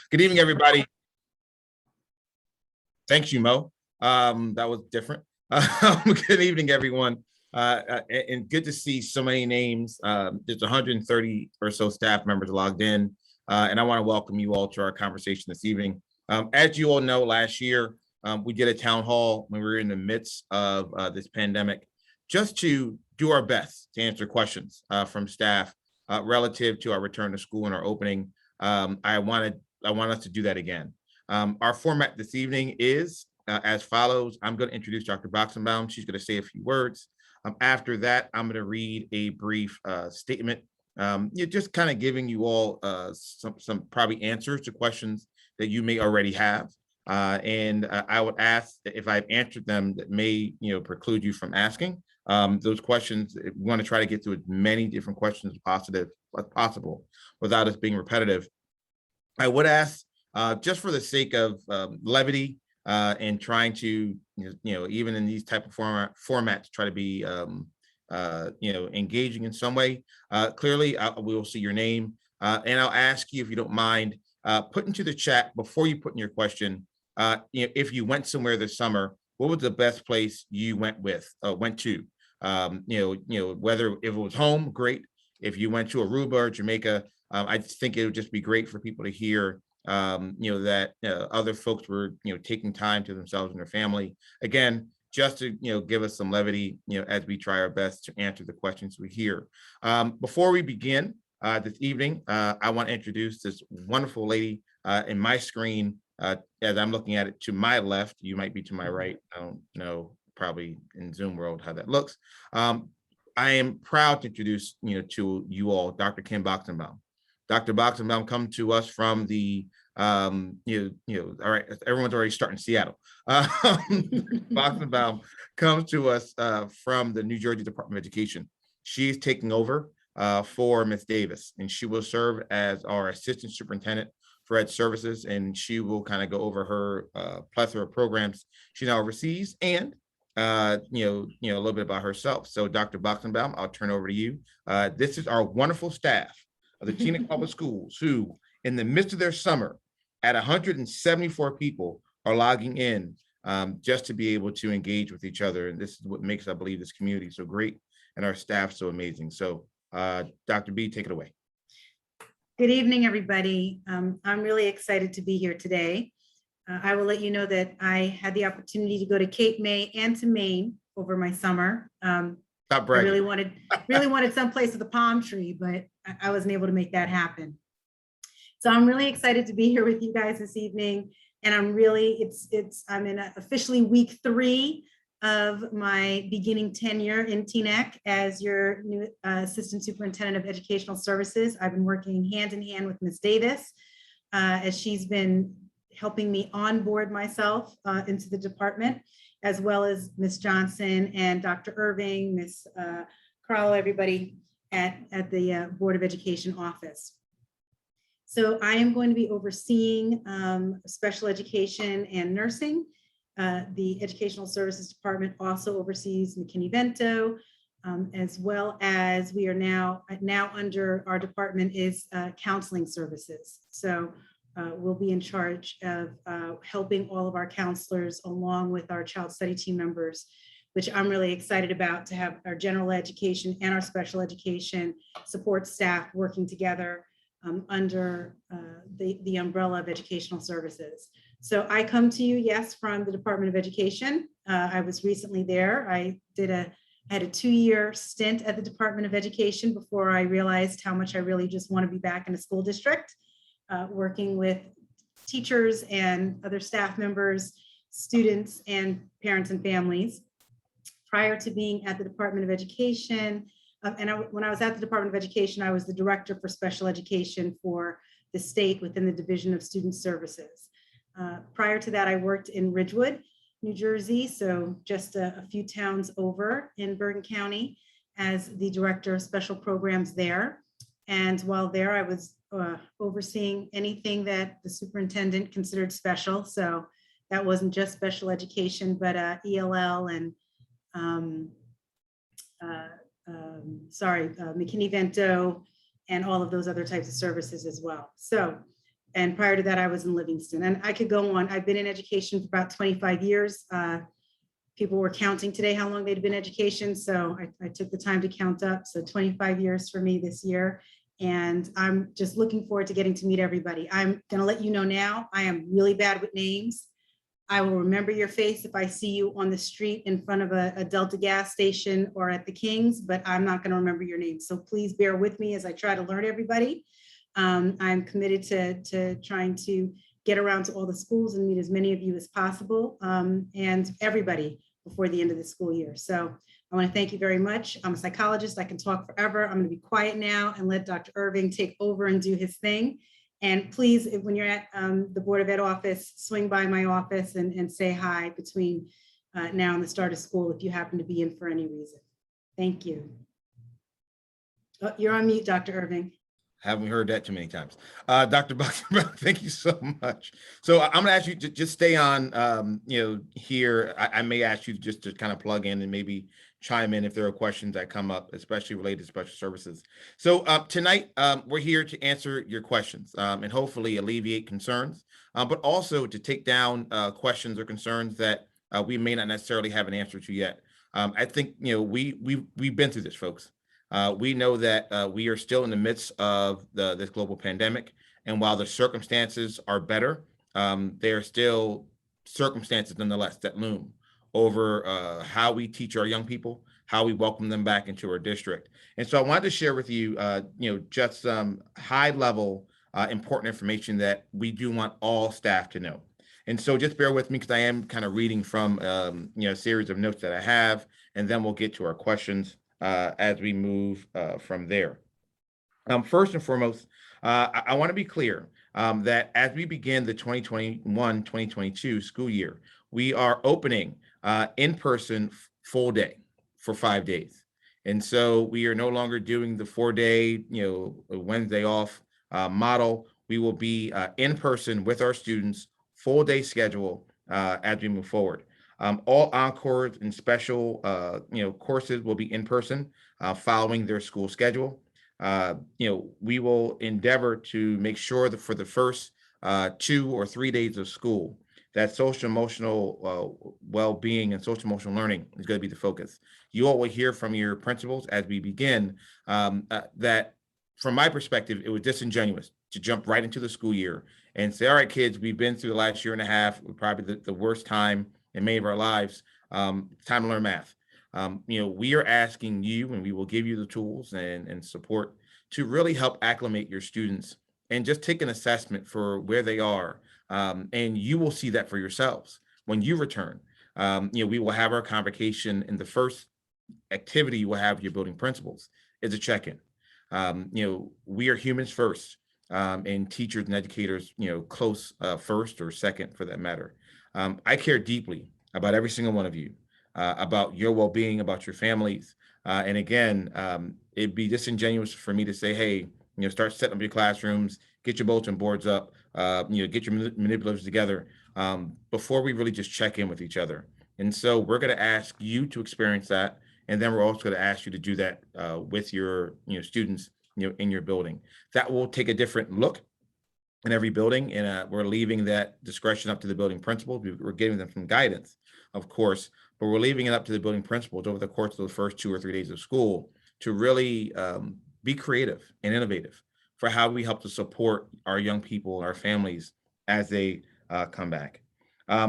Good evening, everybody. Thanks you, Mo. That was different. Good evening, everyone. And good to see so many names. There's 130 or so staff members logged in. And I want to welcome you all to our conversation this evening. As you all know, last year, we did a town hall when we were in the midst of this pandemic, just to do our best to answer questions from staff relative to our return to school and our opening. I want us to do that again. Our format this evening is as follows. I'm going to introduce Dr. Boxenbaum. She's going to say a few words. After that, I'm going to read a brief statement, just kind of giving you all some probably answers to questions that you may already have. And I would ask if I've answered them that may preclude you from asking those questions. We want to try to get to as many different questions as possible without us being repetitive. I would ask, just for the sake of levity and trying to, even in these type of formats, try to be, engaging in some way. Clearly, we will see your name, and I'll ask you, if you don't mind, put into the chat before you put in your question. If you went somewhere this summer, what was the best place you went to? Whether if it was home, great. If you went to Aruba or Jamaica, I think it would just be great for people to hear that other folks were taking time to themselves and their family, again, just to give us some levity as we try our best to answer the questions we hear. Before we begin this evening, I want to introduce this wonderful lady in my screen. As I'm looking at it, to my left, you might be to my right. I don't know, probably in Zoom world how that looks. I am proud to introduce to you all Dr. Kim Boxenbaum. Dr. Boxenbaum come to us from the, all right, everyone's already starting Seattle. Boxenbaum comes to us from the New Jersey Department of Education. She's taking over for Ms. Davis, and she will serve as our Assistant Superintendent for Ed Services, and she will kind of go over her plethora of programs she now oversees, and a little bit about herself. So Dr. Boxenbaum, I'll turn over to you. This is our wonderful staff of the Teaneck Public Schools, who in the midst of their summer at 174 people are logging in just to be able to engage with each other. And this is what makes, I believe, this community so great and our staff so amazing. So Dr. B, take it away. Good evening, everybody. I'm really excited to be here today. I will let you know that I had the opportunity to go to Cape May and to Maine over my summer. Stop bragging. I really wanted someplace with a palm tree, but I wasn't able to make that happen. So I'm really excited to be here with you guys this evening. And I'm in officially week 3 of my beginning tenure in Teaneck as your new Assistant Superintendent of Educational Services. I've been working hand in hand with Ms. Davis as she's been helping me onboard myself into the department, as well as Ms. Johnson and Dr. Irving, Ms. Carlo, everybody at the Board of Education office. So I am going to be overseeing special education and nursing. The Educational Services Department also oversees McKinney-Vento, as well as we are now under our department is counseling services. So we'll be in charge of helping all of our counselors along with our child study team members, which I'm really excited about, to have our general education and our special education support staff working together under the umbrella of educational services. So I come to you, yes, from the Department of Education. I was recently there. I had a 2-year stint at the Department of Education before I realized how much I really just want to be back in a school district, working with teachers and other staff members, students, and parents and families. Prior to being at the Department of Education, when I was at the Department of Education, I was the Director for Special Education for the state within the Division of Student Services. Prior to that, I worked in Ridgewood, New Jersey, so just a few towns over in Bergen County, as the Director of Special Programs there. And while there, I was overseeing anything that the superintendent considered special. So that wasn't just special education, but ELL and McKinney-Vento and all of those other types of services as well. So And prior to that, I was in Livingston. And I could go on. I've been in education for about 25 years. People were counting today how long they'd been in education. So I took the time to count up. So 25 years for me this year. And I'm just looking forward to getting to meet everybody. I'm going to let you know now, I am really bad with names. I will remember your face if I see you on the street in front of a Delta gas station or at the Kings, but I'm not going to remember your name. So please bear with me as I try to learn everybody. I'm committed to trying to get around to all the schools and meet as many of you as possible, and everybody before the end of the school year. So I want to thank you very much. I'm a psychologist. I can talk forever. I'm going to be quiet now and let Dr. Irving take over and do his thing. And please, when you're at the Board of Ed office, swing by my office and say hi between now and the start of school if you happen to be in for any reason. Thank you. Oh, you're on mute, Dr. Irving. Haven't heard that too many times. Dr. Buck, thank you so much. So I'm going to ask you to just stay on, here. I may ask you just to kind of plug in and maybe chime in if there are questions that come up, especially related to special services. So tonight, we're here to answer your questions and hopefully alleviate concerns, but also to take down questions or concerns that we may not necessarily have an answer to yet. I think, we've been through this, folks. We know that we are still in the midst of this global pandemic. And while the circumstances are better, there are still circumstances nonetheless that loom over how we teach our young people, how we welcome them back into our district. And so I wanted to share with you, just some high level important information that we do want all staff to know. And so just bear with me because I am kind of reading from, a series of notes that I have, and then we'll get to our questions as we move from there. First and foremost, I want to be clear that as we begin the 2021-2022 school year, we are opening in-person full day for 5 days. And so we are no longer doing the 4-day, Wednesday off model. We will be in person with our students, full day schedule as we move forward. All encores and special, courses will be in person following their school schedule. We will endeavor to make sure that for the first 2 or 3 days of school, that social emotional well-being and social emotional learning is going to be the focus. You all will hear from your principals as we begin that, from my perspective, it was disingenuous to jump right into the school year and say, all right, kids, we've been through the last year and a half, probably the worst time in many of our lives. It's time to learn math. We are asking you, and we will give you the tools and support to really help acclimate your students and just take an assessment for where they are. And you will see that for yourselves when you return. We will have our convocation, and the first activity you will have with your building principals is a check-in. We are humans first, and teachers and educators, close first or second for that matter. I care deeply about every single one of you, about your well-being, about your families. And again, it'd be disingenuous for me to say, hey, start setting up your classrooms, get your bulletin boards up, get your manipulators together before we really just check in with each other. And so we're going to ask you to experience that. And then we're also going to ask you to do that with your students, in your building. That will take a different look in every building, and we're leaving that discretion up to the building principals. We're giving them some guidance, of course, but we're leaving it up to the building principals over the course of the first 2 or 3 days of school to really be creative and innovative for how we help to support our young people and our families as they come back.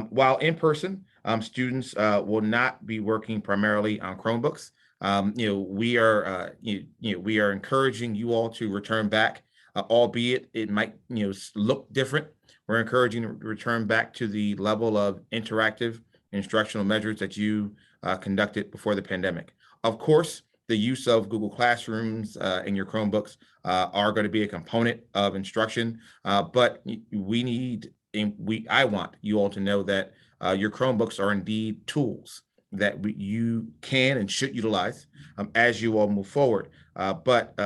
While in person, students will not be working primarily on Chromebooks. We are encouraging you all to return back. Albeit it might look different. We're encouraging to return back to the level of interactive instructional measures that you conducted before the pandemic. Of course, the use of Google Classrooms in your Chromebooks are going to be a component of instruction, but I want you all to know that your Chromebooks are indeed tools that you can and should utilize as you all move forward. But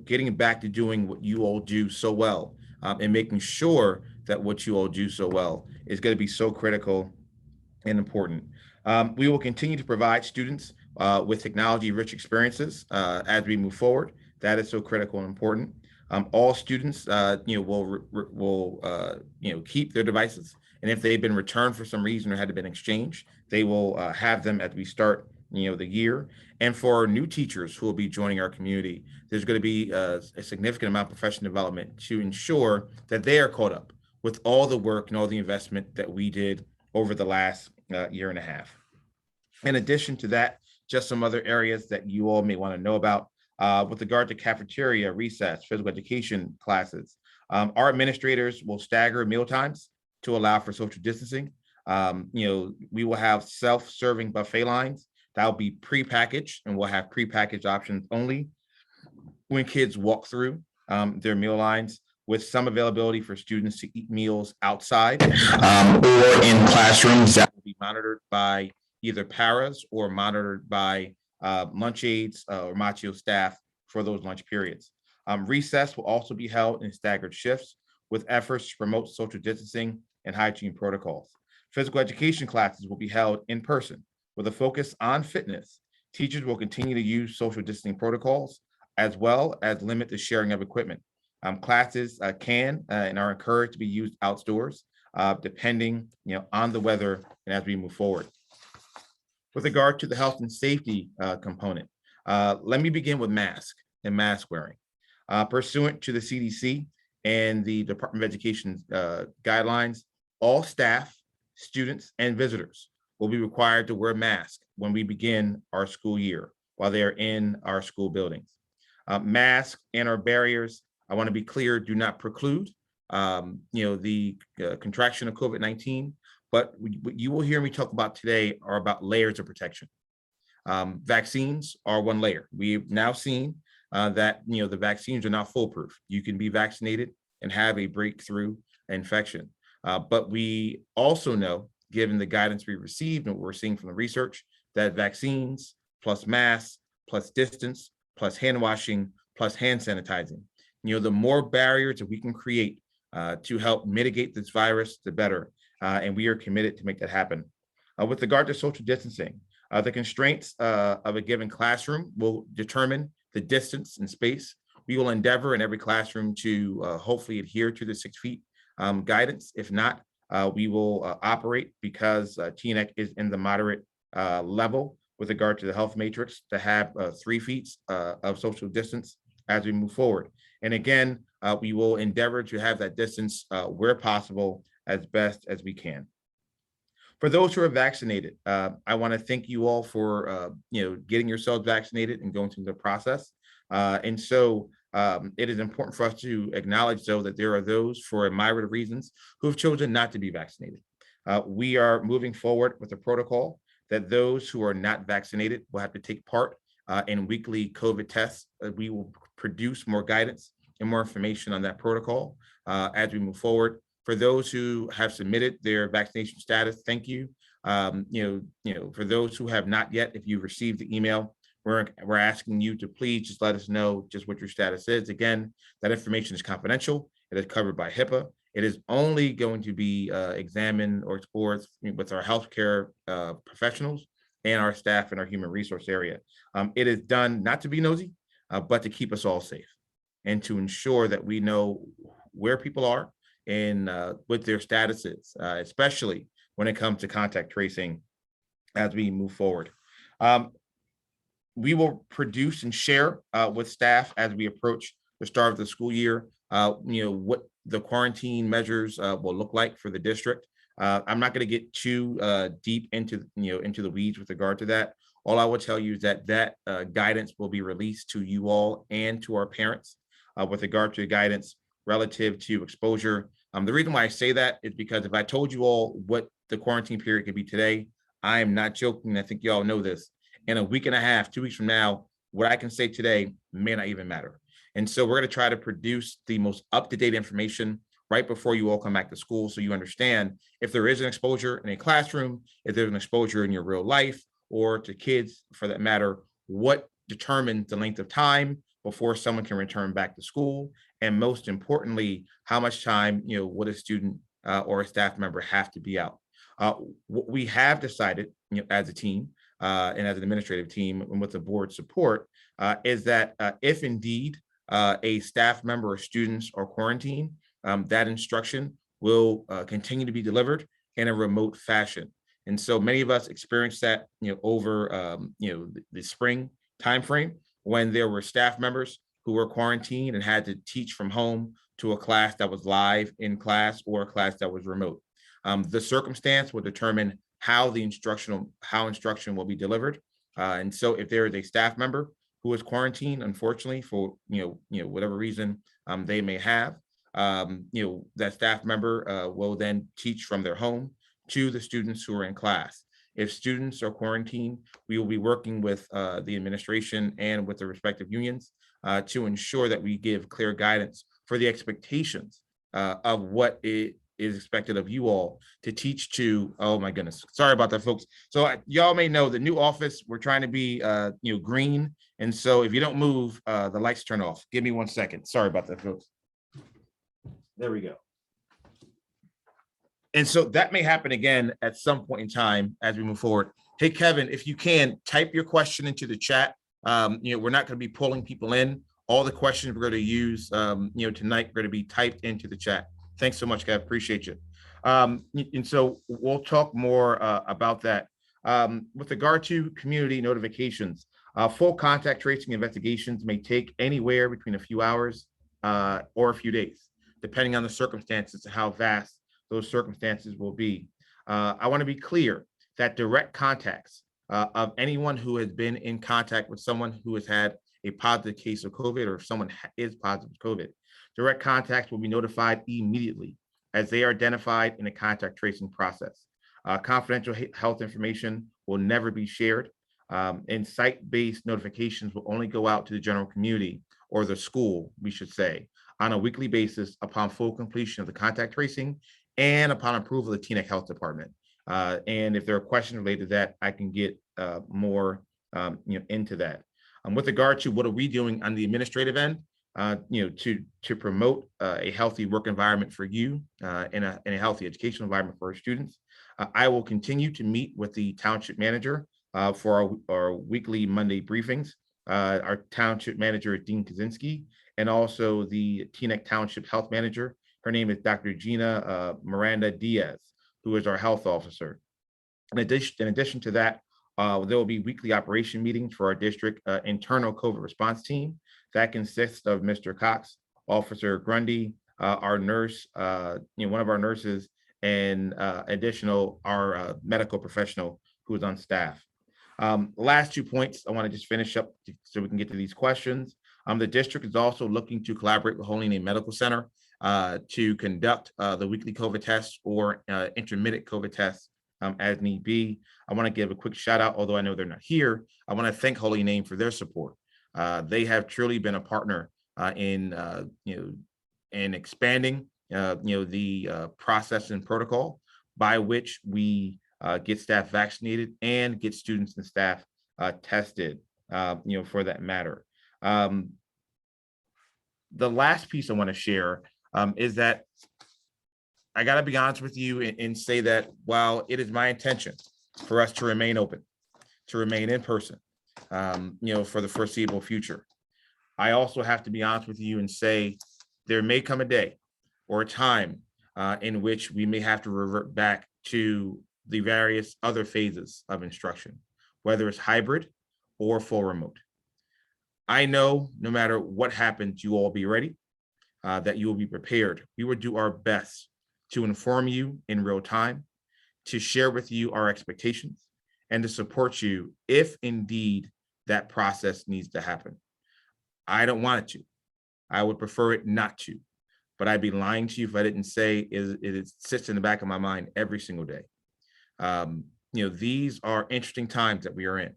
getting back to doing what you all do so well and making sure that what you all do so well is going to be so critical and important. We will continue to provide students with technology-rich experiences as we move forward. That is so critical and important. All students, will keep their devices, and if they've been returned for some reason or had been exchanged, they will have them as we start, the year. And for new teachers who will be joining our community, there's going to be a significant amount of professional development to ensure that they are caught up with all the work and all the investment that we did over the last year and a half. In addition to that, just some other areas that you all may want to know about with regard to cafeteria, recess, physical education classes. Our administrators will stagger meal times to allow for social distancing. We will have self-serving buffet lines that will be pre-packaged, and we'll have pre-packaged options only when kids walk through their meal lines, with some availability for students to eat meals outside or in classrooms that will be monitored by either paras or monitored by lunch aides or Machio staff for those lunch periods. Recess will also be held in staggered shifts with efforts to promote social distancing and hygiene protocols. Physical education classes will be held in person with a focus on fitness. Teachers will continue to use social distancing protocols as well as limit the sharing of equipment. Classes can and are encouraged to be used outdoors, depending on the weather and as we move forward. With regard to the health and safety component, let me begin with mask and mask wearing. Pursuant to the CDC and the Department of Education guidelines, all staff, students, and visitors will be required to wear masks when we begin our school year while they are in our school buildings. Masks and our barriers, I want to be clear, do not preclude the contraction of COVID-19, but what you will hear me talk about today are about layers of protection. Vaccines are one layer. We've now seen that the vaccines are not foolproof. You can be vaccinated and have a breakthrough infection. But we also know, given the guidance we received and what we're seeing from the research, that vaccines plus masks plus distance plus hand washing plus hand sanitizing, the more barriers that we can create to help mitigate this virus, the better. And we are committed to make that happen. With regard to social distancing, the constraints of a given classroom will determine the distance and space. We will endeavor in every classroom to hopefully adhere to the 6 feet guidance. If not, we will operate, because Teaneck is in the moderate level with regard to the health matrix, to have 3 feet of social distance as we move forward. And again, we will endeavor to have that distance where possible as best as we can. For those who are vaccinated, I want to thank you all for getting yourselves vaccinated and going through the process. And so it is important for us to acknowledge, though, that there are those, for a myriad of reasons, who have chosen not to be vaccinated. We are moving forward with a protocol that those who are not vaccinated will have to take part in weekly COVID tests. We will produce more guidance and more information on that protocol as we move forward. For those who have submitted their vaccination status, thank you. For those who have not yet, if you've received the email, we're asking you to please just let us know just what your status is. Again, that information is confidential. It is covered by HIPAA. It is only going to be examined or explored with our healthcare professionals and our staff in our human resource area. It is done not to be nosy, but to keep us all safe and to ensure that we know where people are and what their status is, especially when it comes to contact tracing as we move forward. We will produce and share with staff as we approach the start of the school year, what the quarantine measures will look like for the district. I'm not going to get too deep into the weeds with regard to that. All I will tell you is that guidance will be released to you all and to our parents with regard to guidance relative to exposure. The reason why I say that is because if I told you all what the quarantine period could be today, I am not joking. I think you all know this. In a week and a half, 2 weeks from now, what I can say today may not even matter. And so we're going to try to produce the most up-to-date information right before you all come back to school, so you understand if there is an exposure in a classroom, if there's an exposure in your real life, or to kids for that matter, what determines the length of time before someone can return back to school, and most importantly, how much time would a student or a staff member have to be out. What we have decided as a team and as an administrative team and with the board support is that if indeed a staff member or students are quarantined, that instruction will continue to be delivered in a remote fashion. And so many of us experienced that, over, the spring timeframe when there were staff members who were quarantined and had to teach from home to a class that was live in class or a class that was remote. The circumstance will determine how instruction will be delivered. And so if there is a staff member who is quarantined, unfortunately, for whatever reason they may have, that staff member will then teach from their home to the students who are in class. If students are quarantined, we will be working with the administration and with the respective unions to ensure that we give clear guidance for the expectations of what it is expected of you all to teach to. Oh my goodness, sorry about that, folks. So y'all may know the new office, we're trying to be green, and so if you don't move, the lights turn off. Give me 1 second. Sorry about that, folks. There we go. And so that may happen again at some point in time as we move forward. Hey, Kevin, if you can type your question into the chat. We're not going to be pulling people in. All the questions we're going to use, tonight are going to be typed into the chat. Thanks so much, Kev. Appreciate you. And so we'll talk more about that. With regard to community notifications, full contact tracing investigations may take anywhere between a few hours or a few days, depending on the circumstances and how vast those circumstances will be. I want to be clear that direct contacts of anyone who has been in contact with someone who has had a positive case of COVID, or if someone is positive with COVID, direct contacts will be notified immediately as they are identified in the contact tracing process. Confidential health information will never be shared, and site-based notifications will only go out to the general community, or the school, we should say, on a weekly basis upon full completion of the contact tracing and upon approval of the Teaneck Health Department. And if there are questions related to that, I can get more into that. With regard to what are we doing on the administrative end, to promote a healthy work environment for you and a healthy educational environment for our students, I will continue to meet with the township manager for our weekly Monday briefings. Our township manager is Dean Kaczynski, and also the Teaneck Township Health Manager. Her name is Dr. Gina Miranda Diaz, who is our health officer. In addition to that, there will be weekly operation meetings for our district internal COVID response team. That consists of Mr. Cox, Officer Grundy, our nurse, one of our nurses, and our medical professional who is on staff. Last 2 points, I want to just finish up so we can get to these questions. The district is also looking to collaborate with Holy Name Medical Center to conduct the weekly COVID tests or intermittent COVID tests as need be. I want to give a quick shout out, although I know they're not here. I want to thank Holy Name for their support. They have truly been a partner in expanding the process and protocol by which we get staff vaccinated and get students and staff tested, for that matter. The last piece I want to share is that I got to be honest with you and say that while it is my intention for us to remain open, to remain in person, for the foreseeable future, I also have to be honest with you and say there may come a day or a time in which we may have to revert back to the various other phases of instruction, whether it's hybrid or full remote. I know no matter what happens, you all be ready, that you will be prepared. We will do our best to inform you in real time, to share with you our expectations, and to support you if indeed that process needs to happen. I don't want it to. I would prefer it not to, but I'd be lying to you if I didn't say it sits in the back of my mind every single day. These are interesting times that we are in.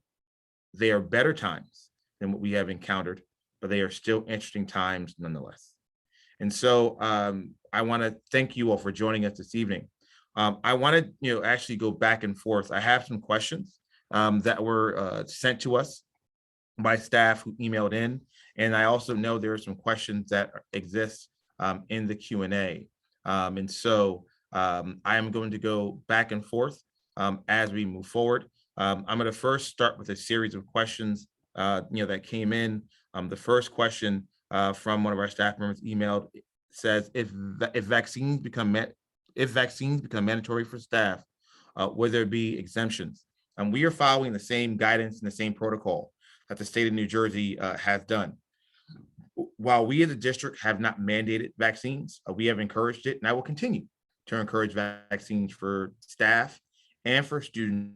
They are better times than what we have encountered, but they are still interesting times nonetheless. And so I want to thank you all for joining us this evening. I want to actually go back and forth. I have some questions that were sent to us by staff who emailed in, and I also know there are some questions that exist in the Q&A. And so I am going to go back and forth as we move forward. I'm going to first start with a series of questions that came in. The first question from one of our staff members emailed, says if vaccines become mandatory for staff, will there be exemptions? And we are following the same guidance and the same protocol that the state of New Jersey has done. While we as a district have not mandated vaccines, we have encouraged it, and I will continue to encourage vaccines for staff and for students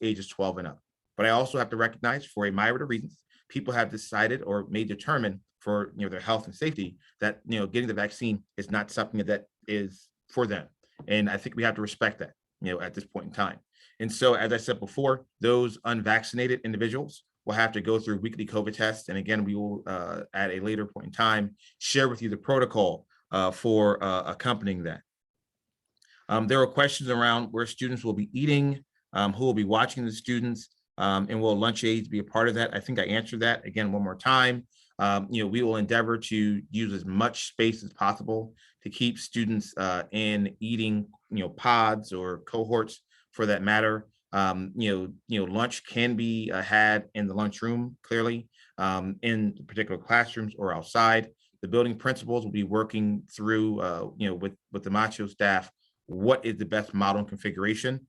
ages 12 and up. But I also have to recognize, for a myriad of reasons, people have decided or may determine for their health and safety that getting the vaccine is not something that is for them. And I think we have to respect that at this point in time. And so, as I said before, those unvaccinated individuals will have to go through weekly COVID tests. And again, we will at a later point in time share with you the protocol for accompanying that. There were questions around where students will be eating, who will be watching the students, and will lunch aides be a part of that? I think I answered that again one more time. We will endeavor to use as much space as possible to keep students in eating, pods or cohorts for that matter. Lunch can be had in the lunchroom, clearly, in particular classrooms or outside. The building principals will be working through, with the Macho staff, what is the best model and configuration.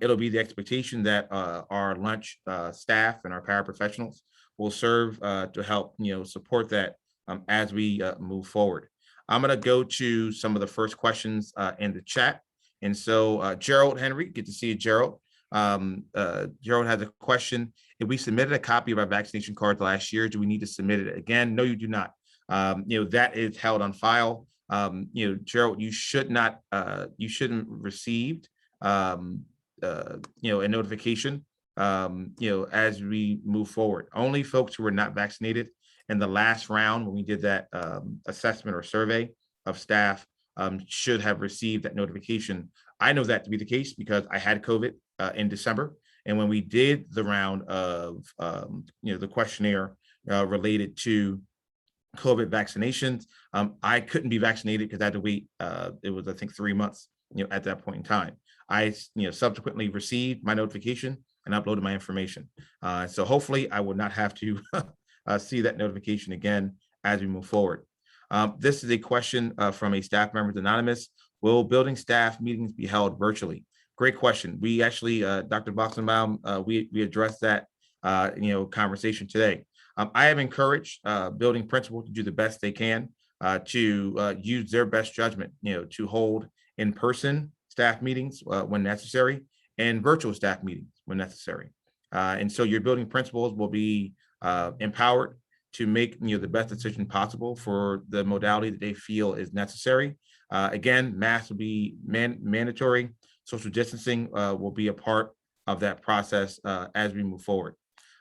It'll be the expectation that our lunch staff and our paraprofessionals will serve to help support that as we move forward. I'm going to go to some of the first questions in the chat. And so Gerald Henry, good to see you, Gerald. Gerald has a question. If we submitted a copy of our vaccination cards last year, do we need to submit it again? No, you do not. That is held on file. Gerald, you shouldn't received a notification as we move forward. Only folks who were not vaccinated in the last round when we did that assessment or survey of staff should have received that notification. I know that to be the case because I had COVID in December, and when we did the round of the questionnaire related to COVID vaccinations, I couldn't be vaccinated because I had to wait. It was, I think, 3 months at that point in time. I subsequently received my notification and uploaded my information. So hopefully I will not have to see that notification again as we move forward. This is a question from a staff member, anonymous. Will building staff meetings be held virtually? Great question. We actually, Dr. Boxenbaum, we addressed that conversation today. I have encouraged building principals to do the best they can to use their best judgment, to hold in-person staff meetings when necessary and virtual staff meetings when necessary. And so your building principals will be empowered to make the best decision possible for the modality that they feel is necessary. Again, masks will be mandatory. Social distancing will be a part of that process as we move forward.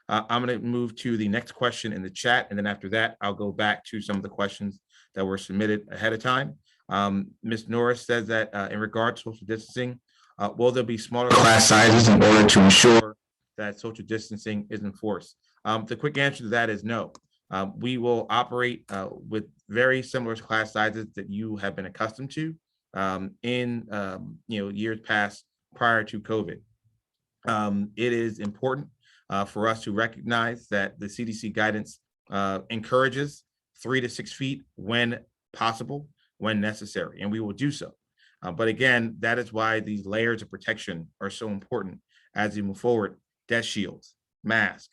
I'm going to move to the next question in the chat, and then after that, I'll go back to some of the questions that were submitted ahead of time. Ms. Norris says that in regard to social distancing, will there be smaller class sizes in order to ensure that social distancing is enforced? The quick answer to that is no. We will operate with very similar class sizes that you have been accustomed to in years past prior to COVID. It is important for us to recognize that the CDC guidance encourages 3 to 6 feet when possible, when necessary, and we will do so. But again, that is why these layers of protection are so important as we move forward. Desk shields, masks,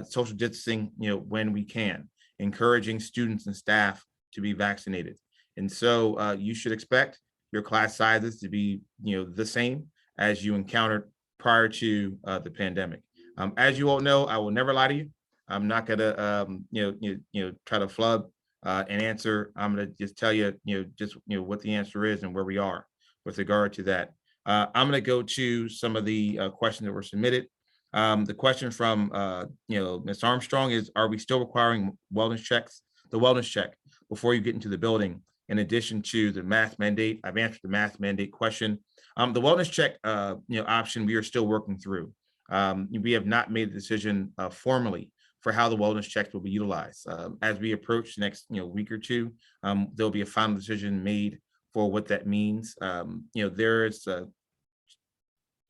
social distancing, when we can, encouraging students and staff to be vaccinated. And so you should expect your class sizes to be, the same as you encountered prior to the pandemic. As you all know, I will never lie to you. I'm not gonna, try to flub an answer. I'm gonna just tell you, what the answer is and where we are with regard to that. I'm gonna go to some of the questions that were submitted. The question from, Ms. Armstrong is: are we still requiring wellness checks? The wellness check before you get into the building, in addition to the mask mandate. I've answered the mask mandate question. The wellness check, option we are still working through. We have not made a decision formally for how the wellness checks will be utilized. As we approach the next week or two, there'll be a final decision made for what that means. There is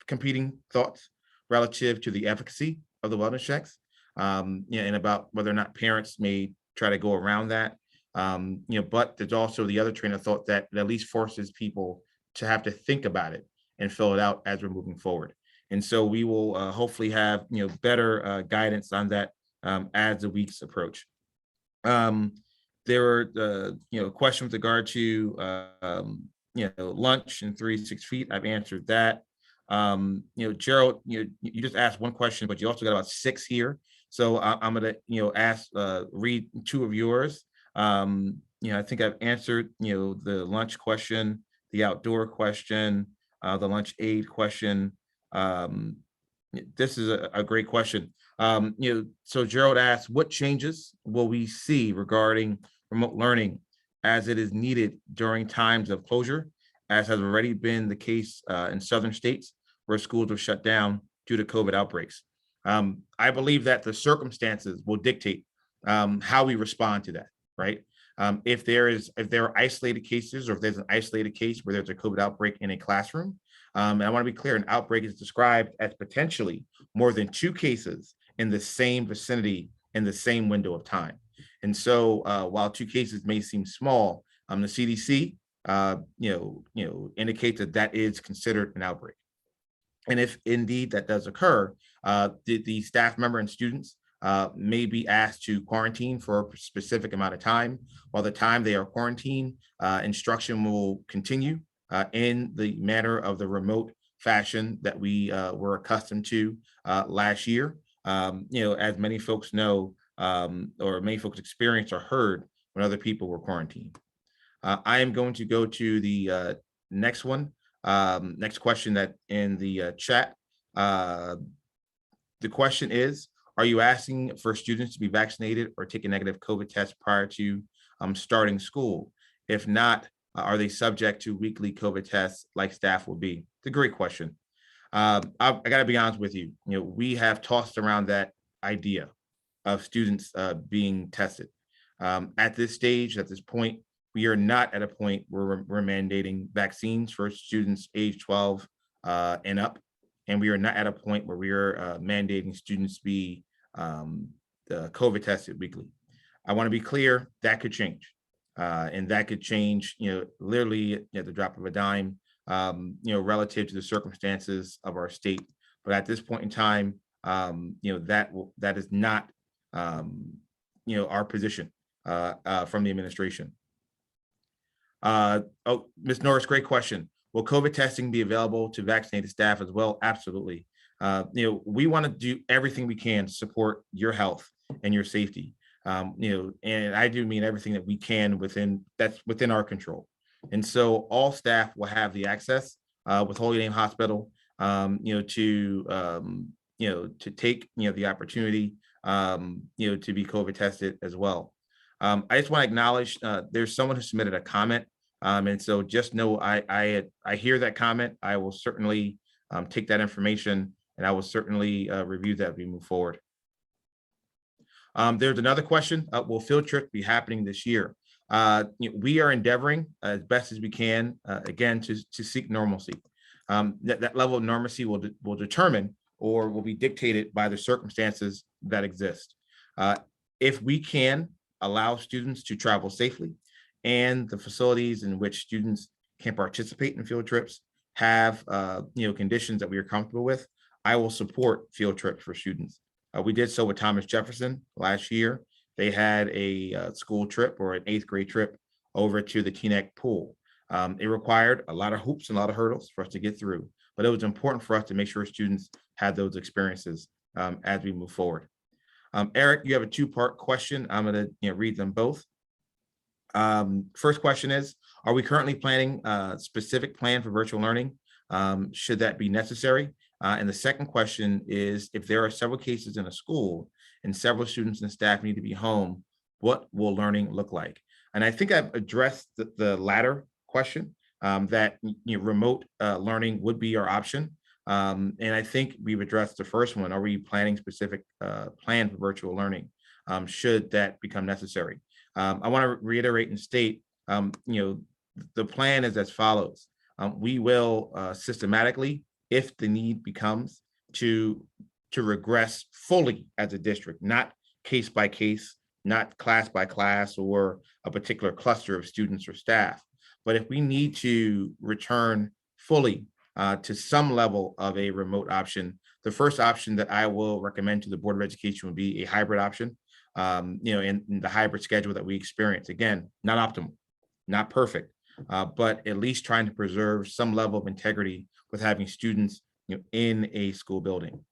competing thoughts relative to the efficacy of the wellness checks. and about whether or not parents may try to go around that. But there's also the other train of thought that it at least forces people to have to think about it and fill it out as we're moving forward. And so we will hopefully have better guidance on that as the weeks approach. Um, there were questions with regard to lunch and 3 to 6 feet. I've answered that. Gerald, you just asked one question, but you also got about six here. So I'm gonna ask read two of yours. I think I've answered the lunch question, the outdoor question, the lunch aid question. Um, this is a great question. So Gerald asked, what changes will we see regarding remote learning as it is needed during times of closure, as has already been the case in southern states where schools were shut down due to COVID outbreaks? I believe that the circumstances will dictate how we respond to that, right? If there are isolated cases, or if there's an isolated case where there's a COVID outbreak in a classroom, and I want to be clear, an outbreak is described as potentially more than two cases in the same vicinity in the same window of time. And so, while two cases may seem small, the CDC, indicates that that is considered an outbreak. And if indeed that does occur, the staff member and students may be asked to quarantine for a specific amount of time. While the time they are quarantined, instruction will continue in the manner of the remote fashion that we were accustomed to last year. As many folks know, or many folks experienced or heard when other people were quarantined. I am going to go to the next one. Next question that in the chat. The question is, are you asking for students to be vaccinated or take a negative COVID test prior to starting school? If not, are they subject to weekly COVID tests like staff will be? It's a great question. I got to be honest with you. We have tossed around that idea of students being tested. At this stage, at this point, we are not at a point where we're mandating vaccines for students age 12 and up. And we are not at a point where we are mandating students be COVID tested weekly. I want to be clear, that could change. And that could change, literally at the drop of a dime, relative to the circumstances of our state. But at this point in time, that is not, our position from the administration. Ms. Norris, great question. Will COVID testing be available to vaccinated staff as well? Absolutely. We want to do everything we can to support your health and your safety. And I do mean everything that we can that's within our control. And so all staff will have the access with Holy Name Hospital, to take, the opportunity, to be COVID tested as well. I just want to acknowledge there's someone who submitted a comment. And so just know I hear that comment. I will certainly take that information, and I will certainly review that as we move forward. There's another question. Will field trips be happening this year? We are endeavoring as best as we can, again, to seek normalcy. That level of normalcy will determine or will be dictated by the circumstances that exist. If we can allow students to travel safely, and the facilities in which students can participate in field trips have conditions that we are comfortable with, I will support field trips for students. We did so with Thomas Jefferson last year. They had a school trip, or an 8th grade trip, over to the Teaneck pool. It required a lot of hoops and a lot of hurdles for us to get through, but it was important for us to make sure students had those experiences as we move forward. Eric, you have a two-part question. I'm going to read them both. First question is, are we currently planning a specific plan for virtual learning? Should that be necessary? And the second question is, if there are several cases in a school and several students and staff need to be home, what will learning look like? And I think I've addressed the latter question, that remote learning would be our option. And I think we've addressed the first one. Are we planning specific plan for virtual learning should that become necessary? I want to reiterate and state, the plan is as follows. We will systematically, if the need becomes, to to regress fully as a district, not case by case, not class by class or a particular cluster of students or staff. But if we need to return fully to some level of a remote option, the first option that I will recommend to the Board of Education would be a hybrid option. In the hybrid schedule that we experience. Again, not optimal, not perfect, but at least trying to preserve some level of integrity with having students in a school building.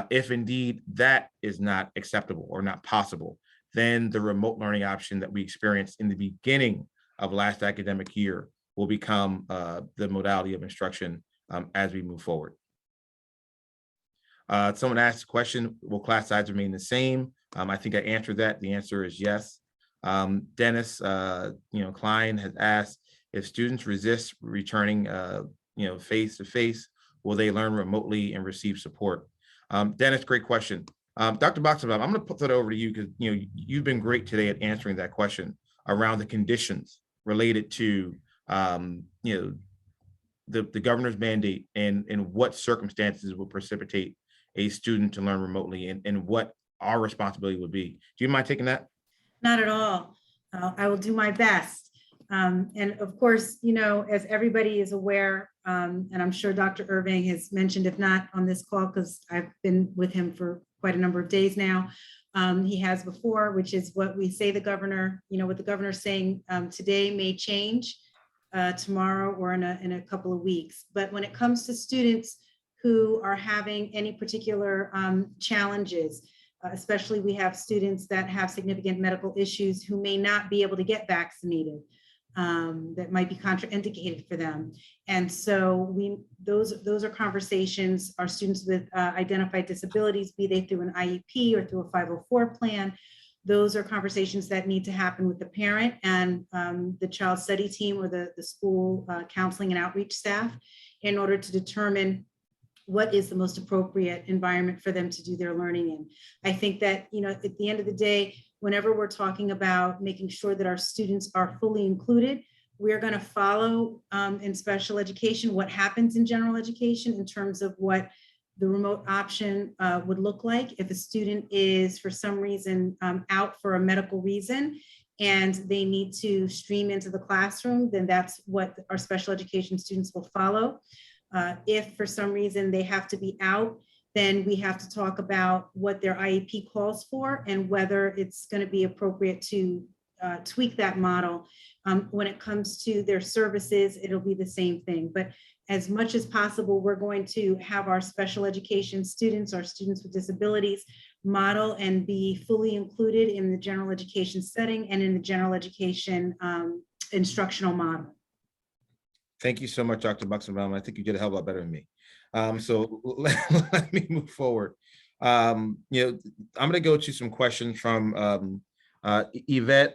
If indeed that is not acceptable or not possible, then the remote learning option that we experienced in the beginning of last academic year will become the modality of instruction as we move forward. Someone asked the question, will class size remain the same? I think I answered that. The answer is yes. Dennis, Klein has asked, if students resist returning, face to face, will they learn remotely and receive support? Dennis, great question. Dr. Boxenbaum, I'm going to put that over to you because you've been great today at answering that question around the conditions related to the governor's mandate and what circumstances will precipitate a student to learn remotely and what our responsibility would be. Do you mind taking that? Not at all. I will do my best. And of course, as everybody is aware, and I'm sure Dr. Irving has mentioned, if not on this call, because I've been with him for quite a number of days now, he has before, which is what we say the governor, what the governor's saying today may change tomorrow or in a couple of weeks. But when it comes to students who are having any particular challenges, especially we have students that have significant medical issues who may not be able to get vaccinated, that might be contraindicated for them. And so those are conversations, our students with identified disabilities, be they through an IEP or through a 504 plan, those are conversations that need to happen with the parent and the child study team or the school counseling and outreach staff in order to determine what is the most appropriate environment for them to do their learning in. I think that, at the end of the day, whenever we're talking about making sure that our students are fully included, we're going to follow in special education what happens in general education in terms of what the remote option would look like. If a student is for some reason out for a medical reason and they need to stream into the classroom, then that's what our special education students will follow. If for some reason they have to be out, then we have to talk about what their IEP calls for and whether it's going to be appropriate to tweak that model. When it comes to their services, it'll be the same thing. But as much as possible, we're going to have our special education students, our students with disabilities, model and be fully included in the general education setting and in the general education instructional model. Thank you so much, Dr. Buxenbaum. I think you did a hell of a lot better than me. So let me move forward. I'm going to go to some questions from Yvette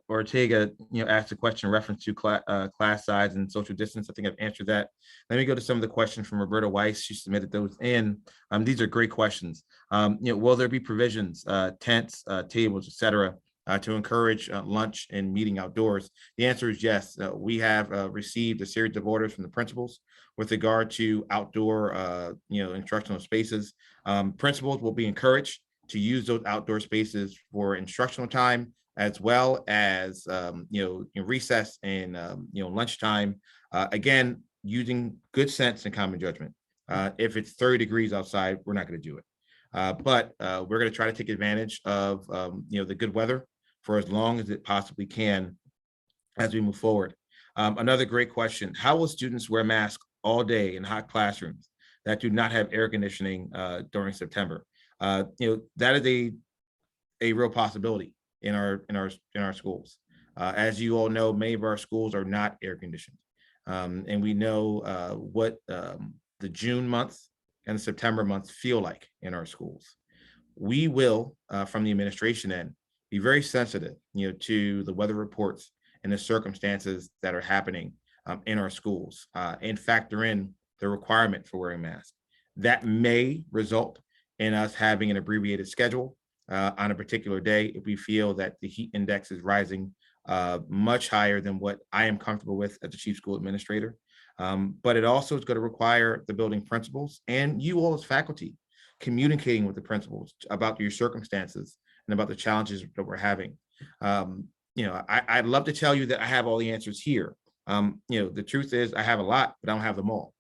Ortega. Asked a question in reference to class size and social distance. I think I've answered that. Let me go to some of the questions from Roberta Weiss. She submitted those in. These are great questions. Will there be provisions, tents, tables, etc., to encourage lunch and meeting outdoors? The answer is yes. We have received a series of orders from the principals with regard to outdoor, instructional spaces. Principals will be encouraged to use those outdoor spaces for instructional time, as well as, in recess and, lunchtime. Again, using good sense and common judgment. If it's 30 degrees outside, we're not going to do it. But we're going to try to take advantage of, the good weather for as long as it possibly can as we move forward. Another great question: how will students wear masks all day in hot classrooms that do not have air conditioning during September? That is a real possibility in our schools. As you all know, many of our schools are not air conditioned, and we know what the June month and the September months feel like in our schools. We will, from the administration end, be very sensitive, to the weather reports and the circumstances that are happening in our schools, and factor in the requirement for wearing masks. That may result in us having an abbreviated schedule on a particular day if we feel that the heat index is rising much higher than what I am comfortable with as the chief school administrator. But it also is going to require the building principals and you all as faculty communicating with the principals about your circumstances and about the challenges that we're having. I'd love to tell you that I have all the answers here. The truth is I have a lot, but I don't have them all.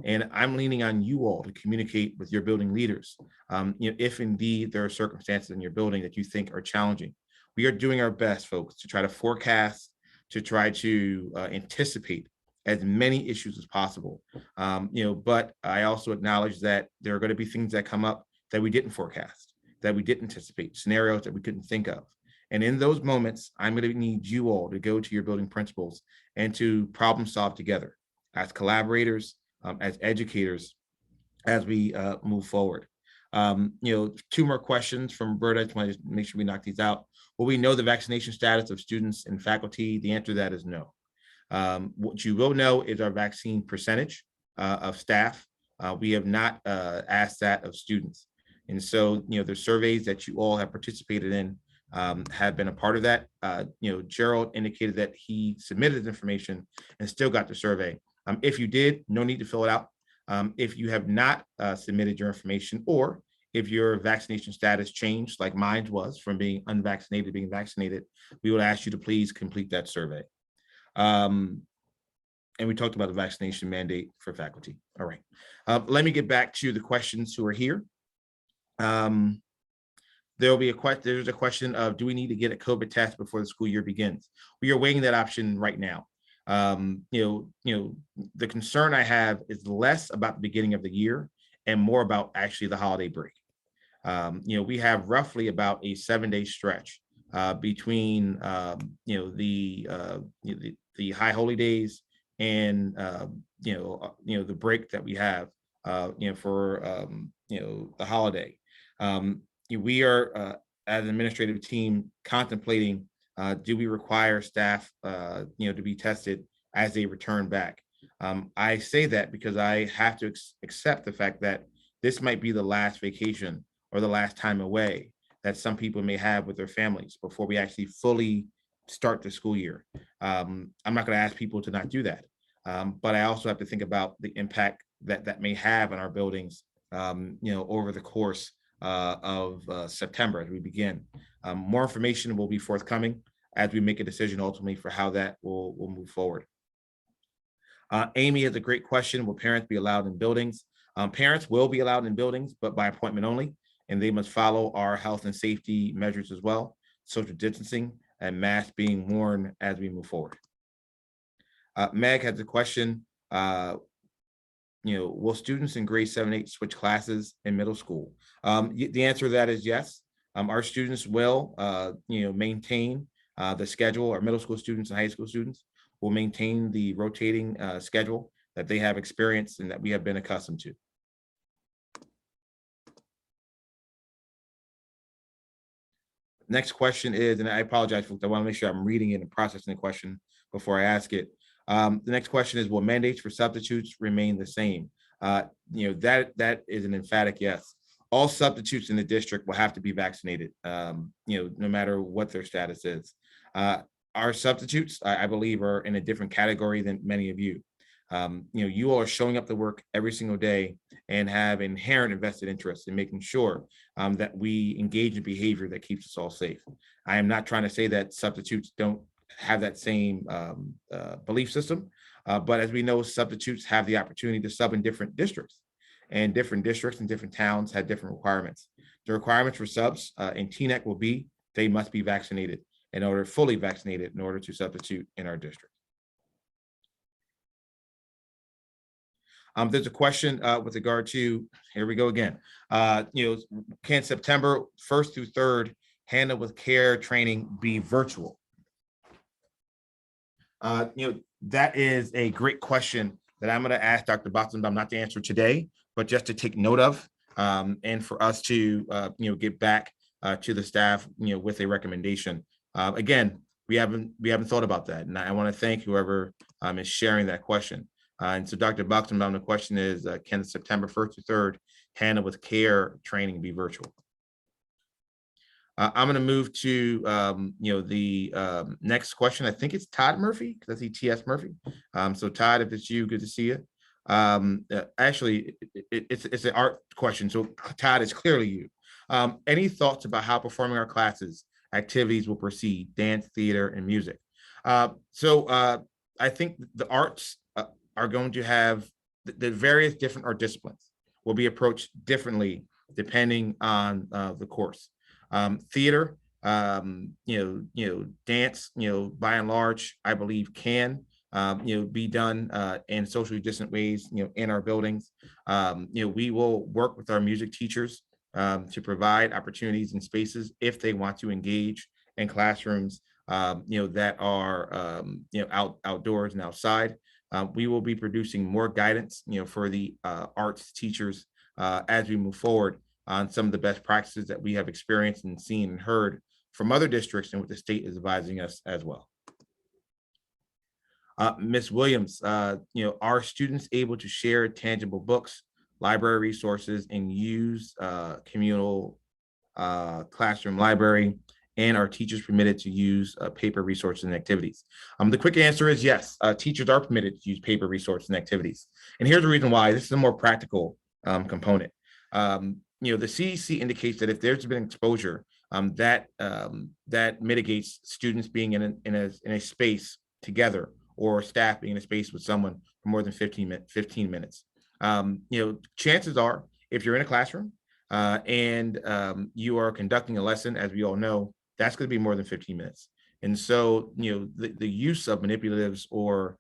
And I'm leaning on you all to communicate with your building leaders. If indeed there are circumstances in your building that you think are challenging, we are doing our best, folks, to try to forecast, to try to anticipate as many issues as possible. But I also acknowledge that there are going to be things that come up that we didn't forecast, that we didn't anticipate, scenarios that we couldn't think of. And in those moments, I'm going to need you all to go to your building principals and to problem solve together as collaborators, as educators, as we move forward. Two more questions from Roberta. I just want to make sure we knock these out. Will we know the vaccination status of students and faculty? The answer to that is no. What you will know is our vaccine percentage of staff. We have not asked that of students. And so, the surveys that you all have participated in have been a part of that. Gerald indicated that he submitted his information and still got the survey. If you did, no need to fill it out. If you have not submitted your information, or if your vaccination status changed, like mine was from being unvaccinated to being vaccinated, we would ask you to please complete that survey. And we talked about the vaccination mandate for faculty. All right. Let me get back to the questions who are here. There's a question of, do we need to get a COVID test before the school year begins? We are weighing that option right now. The concern I have is less about the beginning of the year and more about actually the holiday break. We have roughly about a 7-day stretch between the high holy days and the break that we have for the holiday. We are as an administrative team contemplating, do we require staff to be tested as they return back? I say that because I have to accept the fact that this might be the last vacation or the last time away that some people may have with their families before we actually fully start the school year. I'm not going to ask people to not do that, but I also have to think about the impact that may have on our buildings, over the course of September as we begin. More information will be forthcoming as we make a decision ultimately for how that will move forward. Amy has a great question. Will parents be allowed in buildings? Parents will be allowed in buildings, but by appointment only, and they must follow our health and safety measures as well, social distancing and masks being worn as we move forward. Meg has a question. Will students in grade 7, 8 switch classes in middle school? The answer to that is yes. Our students will, maintain the schedule. Our middle school students and high school students will maintain the rotating schedule that they have experienced and that we have been accustomed to. Next question is, and I apologize, folks, I want to make sure I'm reading it and processing the question before I ask it. The next question is, will mandates for substitutes remain the same? That is an emphatic yes. All substitutes in the district will have to be vaccinated, no matter what their status is. Our substitutes, I believe, are in a different category than many of you. You all are showing up to work every single day and have inherent invested interest in making sure that we engage in behavior that keeps us all safe. I am not trying to say that substitutes don't have that same belief system, but as we know, substitutes have the opportunity to sub in different districts, and different districts and different towns have different requirements. The requirements for subs in Teaneck will be they must be vaccinated fully vaccinated in order to substitute in our district. There's a question with regard to, here we go again, can September 1st through 3rd handle with care training be virtual? That is a great question that I'm going to ask Dr. Boxenbaum not to answer today, but just to take note of, and for us to get back to the staff with a recommendation. Again, we haven't thought about that, and I want to thank whoever is sharing that question. And so, Dr. Boxenbaum, the question is, can September 1st to 3rd handle with care training be virtual? I'm going to move to the next question. I think it's Todd Murphy, because I see TS Murphy. So Todd, if it's you, good to see you. Actually, it's an art question. So Todd, it's clearly you. Any thoughts about how performing our classes activities will proceed, dance, theater, and music? I think the arts are going to have the various different art disciplines will be approached differently depending on the course. Theater, dance, by and large, I believe can be done in socially distant ways, in our buildings. We will work with our music teachers to provide opportunities and spaces if they want to engage in classrooms, that are, outdoors and outside. We will be producing more guidance, for the arts teachers as we move forward on some of the best practices that we have experienced and seen and heard from other districts and what the state is advising us as well. Ms. Williams, are students able to share tangible books, library resources, and use communal classroom library? And are teachers permitted to use paper resources and activities? The quick answer is yes. Teachers are permitted to use paper resources and activities. And here's the reason why. This is a more practical component. The CEC indicates that if there's been exposure, that mitigates students being in a space together, or staff being in a space with someone for more than 15 minutes. Chances are, if you're in a classroom and you are conducting a lesson, as we all know, that's going to be more than 15 minutes. And so, the use of manipulatives or,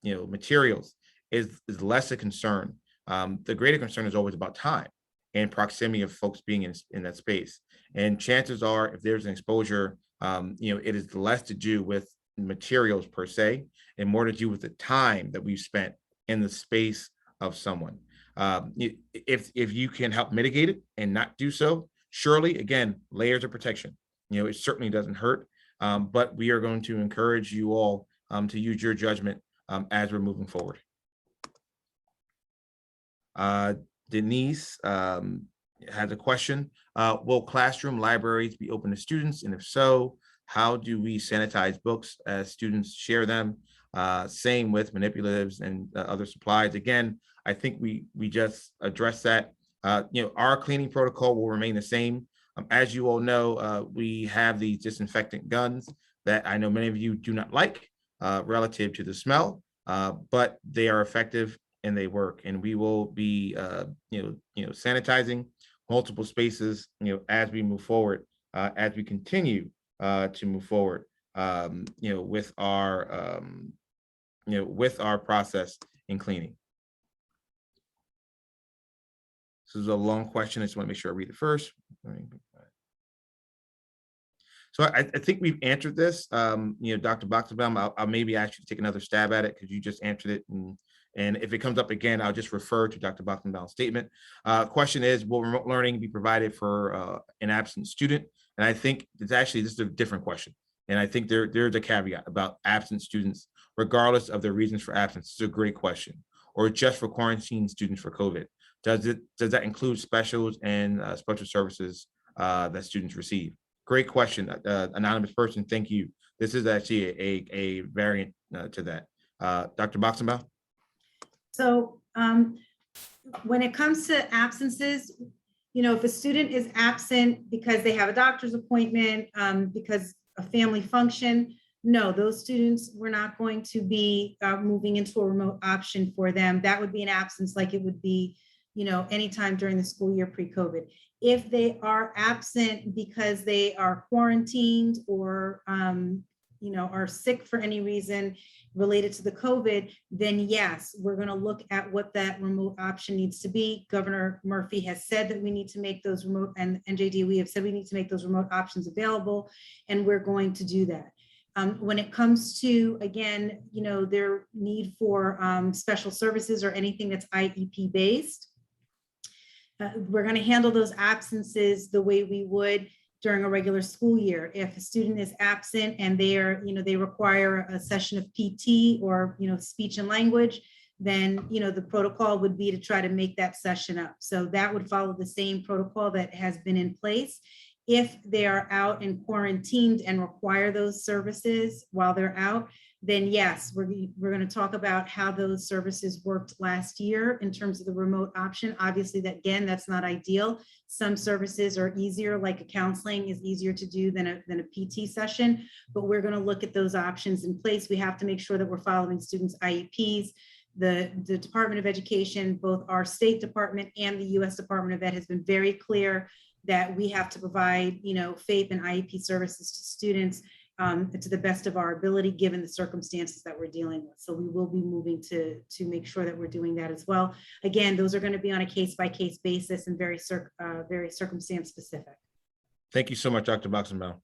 materials is less a concern. The greater concern is always about time and proximity of folks being in that space. And chances are, if there's an exposure, it is less to do with materials per se, and more to do with the time that we've spent in the space of someone. If you can help mitigate it and not do so, surely, again, layers of protection. It certainly doesn't hurt, but we are going to encourage you all to use your judgment as we're moving forward. Denise has a question. Will classroom libraries be open to students? And if so, how do we sanitize books as students share them? Same with manipulatives and other supplies. Again, I think we just addressed that. Our cleaning protocol will remain the same. As you all know, we have these disinfectant guns that I know many of you do not like relative to the smell, but they are effective and they work. And we will be, sanitizing multiple spaces, as we move forward, as we continue to move forward, with our process in cleaning. This is a long question. I just want to make sure I read it first. So I think we've answered this. Dr. Boxenbaum, I'll maybe ask you to take another stab at it because you just answered it. And if it comes up again, I'll just refer to Dr. Boxenbaum's statement. Question is, will remote learning be provided for an absent student? And I think this is a different question. And I think there's a caveat about absent students, regardless of their reasons for absence. It's a great question. Or just for quarantine students for COVID. Does that include specials and special services that students receive? Great question, anonymous person. Thank you. This is actually a variant to that. Dr. Boxenbaum? So when it comes to absences, if a student is absent because they have a doctor's appointment, because a family function, no, those students, we're not going to be moving into a remote option for them. That would be an absence like it would be, anytime during the school year pre-COVID. If they are absent because they are quarantined or, are sick for any reason related to the COVID, then yes, we're going to look at what that remote option needs to be. Governor Murphy has said that we need to make those remote, and NJD, we have said we need to make those remote options available, and we're going to do that. When it comes to, again, their need for special services or anything that's IEP based, we're going to handle those absences the way we would during a regular school year. If a student is absent and they require a session of PT or, speech and language, then, the protocol would be to try to make that session up. So that would follow the same protocol that has been in place. If they are out and quarantined and require those services while they're out, then yes, we're going to talk about how those services worked last year in terms of the remote option. Obviously, that again, that's not ideal. Some services are easier, like a counseling is easier to do than a PT session, but we're going to look at those options in place. We have to make sure that we're following students' IEPs. The Department of Education, both our state department and the U.S. Department of Ed, has been very clear that we have to provide, FAPE and IEP services to students to the best of our ability, given the circumstances that we're dealing with. So we will be moving to make sure that we're doing that as well. Again, those are going to be on a case-by-case basis and very circumstance specific. Thank you so much, Dr. Boxenbaum.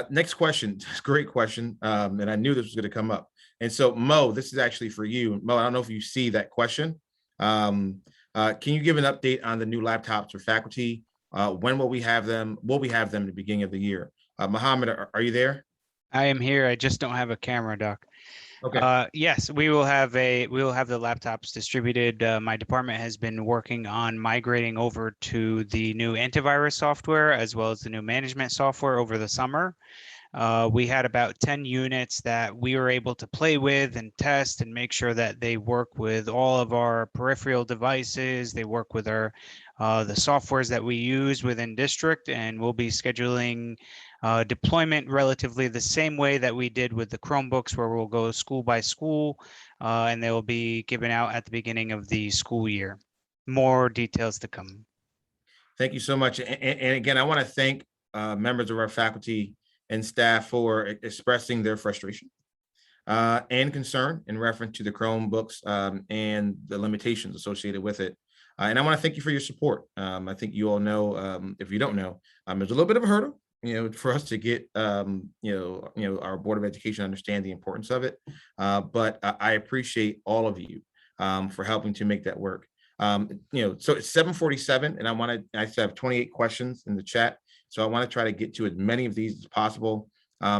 Next question, great question, and I knew this was going to come up. And so, Mo, this is actually for you. Mo, I don't know if you see that question. Can you give an update on the new laptops for faculty? When will we have them? Will we have them at the beginning of the year? Mohammed, are you there? I am here. I just don't have a camera, Doc. Okay. Yes, we will have the laptops distributed. My department has been working on migrating over to the new antivirus software as well as the new management software over the summer. We had about 10 units that we were able to play with and test and make sure that they work with all of our peripheral devices. They work with our the softwares that we use within district, and we'll be scheduling deployment relatively the same way that we did with the Chromebooks, where we'll go school by school, and they will be given out at the beginning of the school year. More details to come. Thank you so much. And again, I want to thank members of our faculty and staff for expressing their frustration and concern in reference to the Chromebooks and the limitations associated with it. And I want to thank you for your support. I think you all know, if you don't know, there's a little bit of a hurdle, for us to get, our Board of Education understand the importance of it. But I appreciate all of you for helping to make that work. So it's 7:47, and I have 28 questions in the chat. So I want to try to get to as many of these as possible.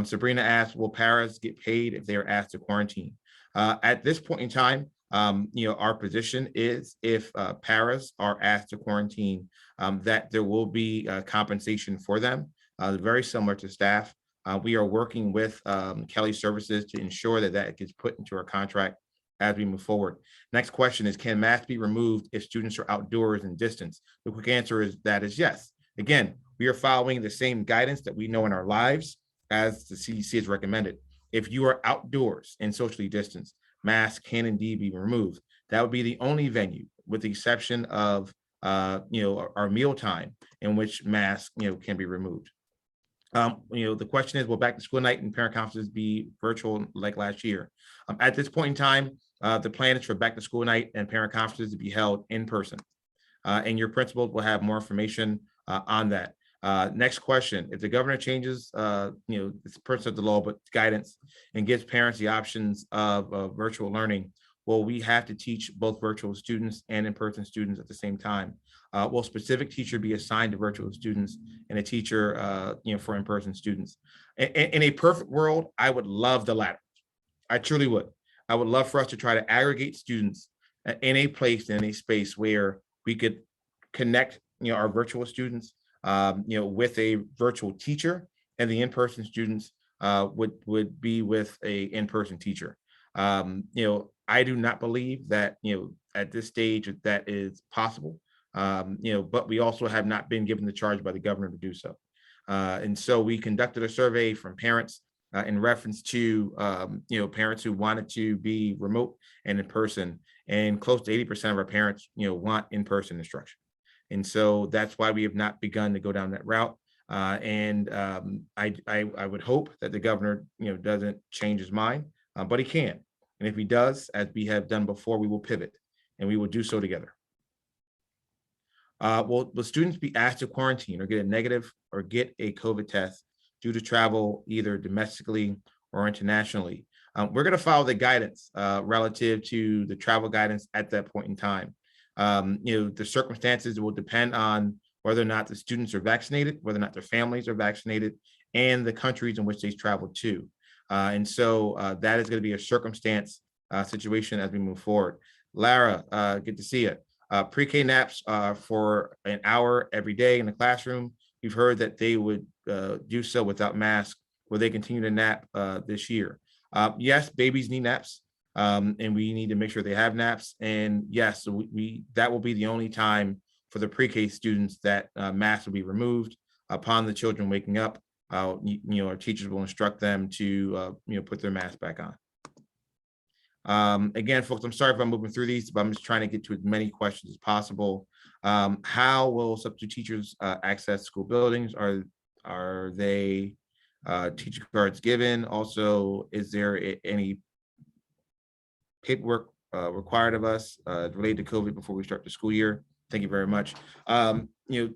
Sabrina asked, will paras get paid if they are asked to quarantine? At this point in time, our position is if paras are asked to quarantine, that there will be compensation for them, very similar to staff. We are working with Kelly Services to ensure that that gets put into our contract as we move forward. Next question is, can masks be removed if students are outdoors and distance? The quick answer is yes. Again, we are following the same guidance that we know in our lives as the CDC has recommended. If you are outdoors and socially distanced, masks can indeed be removed. That would be the only venue, with the exception of our meal time, in which masks can be removed. The question is, will back to school night and parent conferences be virtual like last year? At this point in time, the plan is for back to school night and parent conferences to be held in person. And your principals will have more information on that. Next question, if the governor changes, it's person of the law, but guidance, and gives parents the options of virtual learning, will we have to teach both virtual students and in-person students at the same time? Will specific teacher be assigned to virtual students and a teacher, for in-person students? In a perfect world, I would love the latter. I truly would. I would love for us to try to aggregate students in a place, in a space where we could connect, our virtual students, with a virtual teacher, and the in-person students would be with a in-person teacher. I do not believe that, at this stage that is possible. But we also have not been given the charge by the governor to do so. And so we conducted a survey from parents in reference to, parents who wanted to be remote and in person, and close to 80% of our parents, want in-person instruction. And so that's why we have not begun to go down that route. I would hope that the governor, doesn't change his mind, but he can. And if he does, as we have done before, we will pivot, and we will do so together. Will students be asked to quarantine or get a negative or get a COVID test due to travel either domestically or internationally? We're going to follow the guidance relative to the travel guidance at that point in time. The circumstances will depend on whether or not the students are vaccinated, whether or not their families are vaccinated, and the countries in which they travel to. And so that is going to be a circumstance situation as we move forward. Lara, good to see you. Pre-K naps for an hour every day in the classroom. We've heard that they would do so without masks. Will they continue to nap this year? Yes, babies need naps, and we need to make sure they have naps. And yes, so we that will be the only time for the pre-K students that masks will be removed upon the children waking up. Our teachers will instruct them to put their mask back on. Again, folks, I'm sorry if I'm moving through these, but I'm just trying to get to as many questions as possible. How will substitute teachers access school buildings? Are they teacher cards given? Also, is there any paperwork required of us related to COVID before we start the school year? Thank you very much.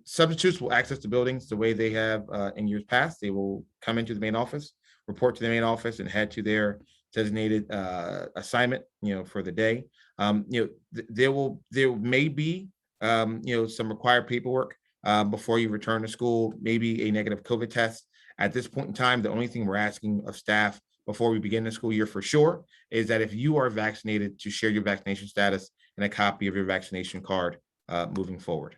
Substitutes will access the buildings the way they have in years past. They will come into the main office, report to the main office, and head to their designated assignment, for the day. There may be, some required paperwork before you return to school, maybe a negative COVID test. At this point in time, the only thing we're asking of staff before we begin the school year for sure is that if you are vaccinated, to share your vaccination status and a copy of your vaccination card moving forward.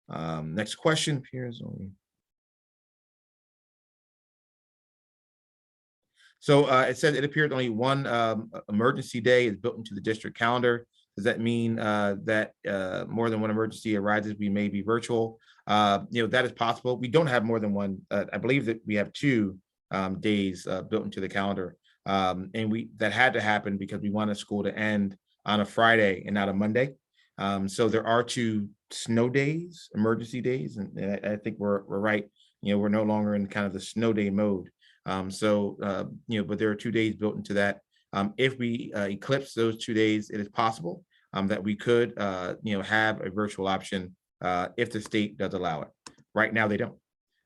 Next question appears only. So it says it appeared only one emergency day is built into the district calendar. Does that mean that more than one emergency arises, we may be virtual? That is possible. We don't have more than one. I believe that we have 2 days built into the calendar. And that had to happen because we wanted school to end on a Friday and not a Monday. So there are 2 snow days, emergency days. And I think we're right. We're no longer in kind of the snow day mode. But there are 2 days built into that. If we eclipse those 2 days, it is possible that we could, have a virtual option if the state does allow it. Right now, they don't,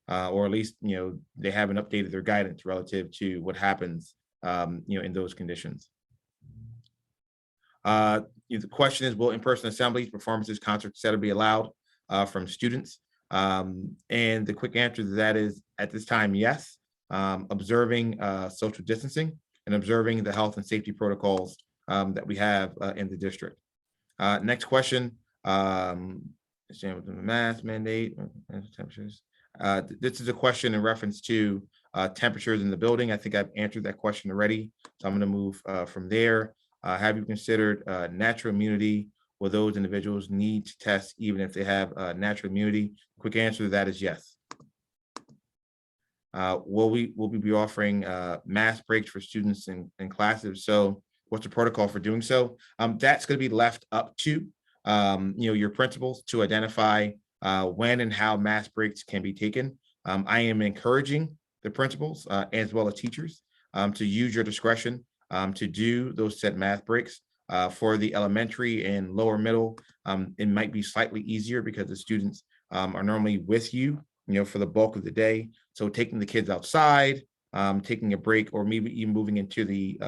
or at least, they haven't updated their guidance relative to what happens, in those conditions. The question is, will in-person assemblies, performances, concerts, etc. be allowed from students? And the quick answer to that is, at this time, yes. Observing social distancing and observing the health and safety protocols that we have in the district. Next question. The mask mandate, temperatures. This is a question in reference to temperatures in the building. I think I've answered that question already. So I'm going to move from there. Have you considered natural immunity? Will those individuals need to test even if they have natural immunity? Quick answer to that is yes. Will we be offering mask breaks for students in classes? So what's the protocol for doing so? That's going to be left up to your principals to identify when and how mask breaks can be taken. I am encouraging the principals as well as teachers to use your discretion to do those set mask breaks. For the elementary and lower middle, it might be slightly easier because the students are normally with you, for the bulk of the day. So taking the kids outside, taking a break, or maybe even moving into the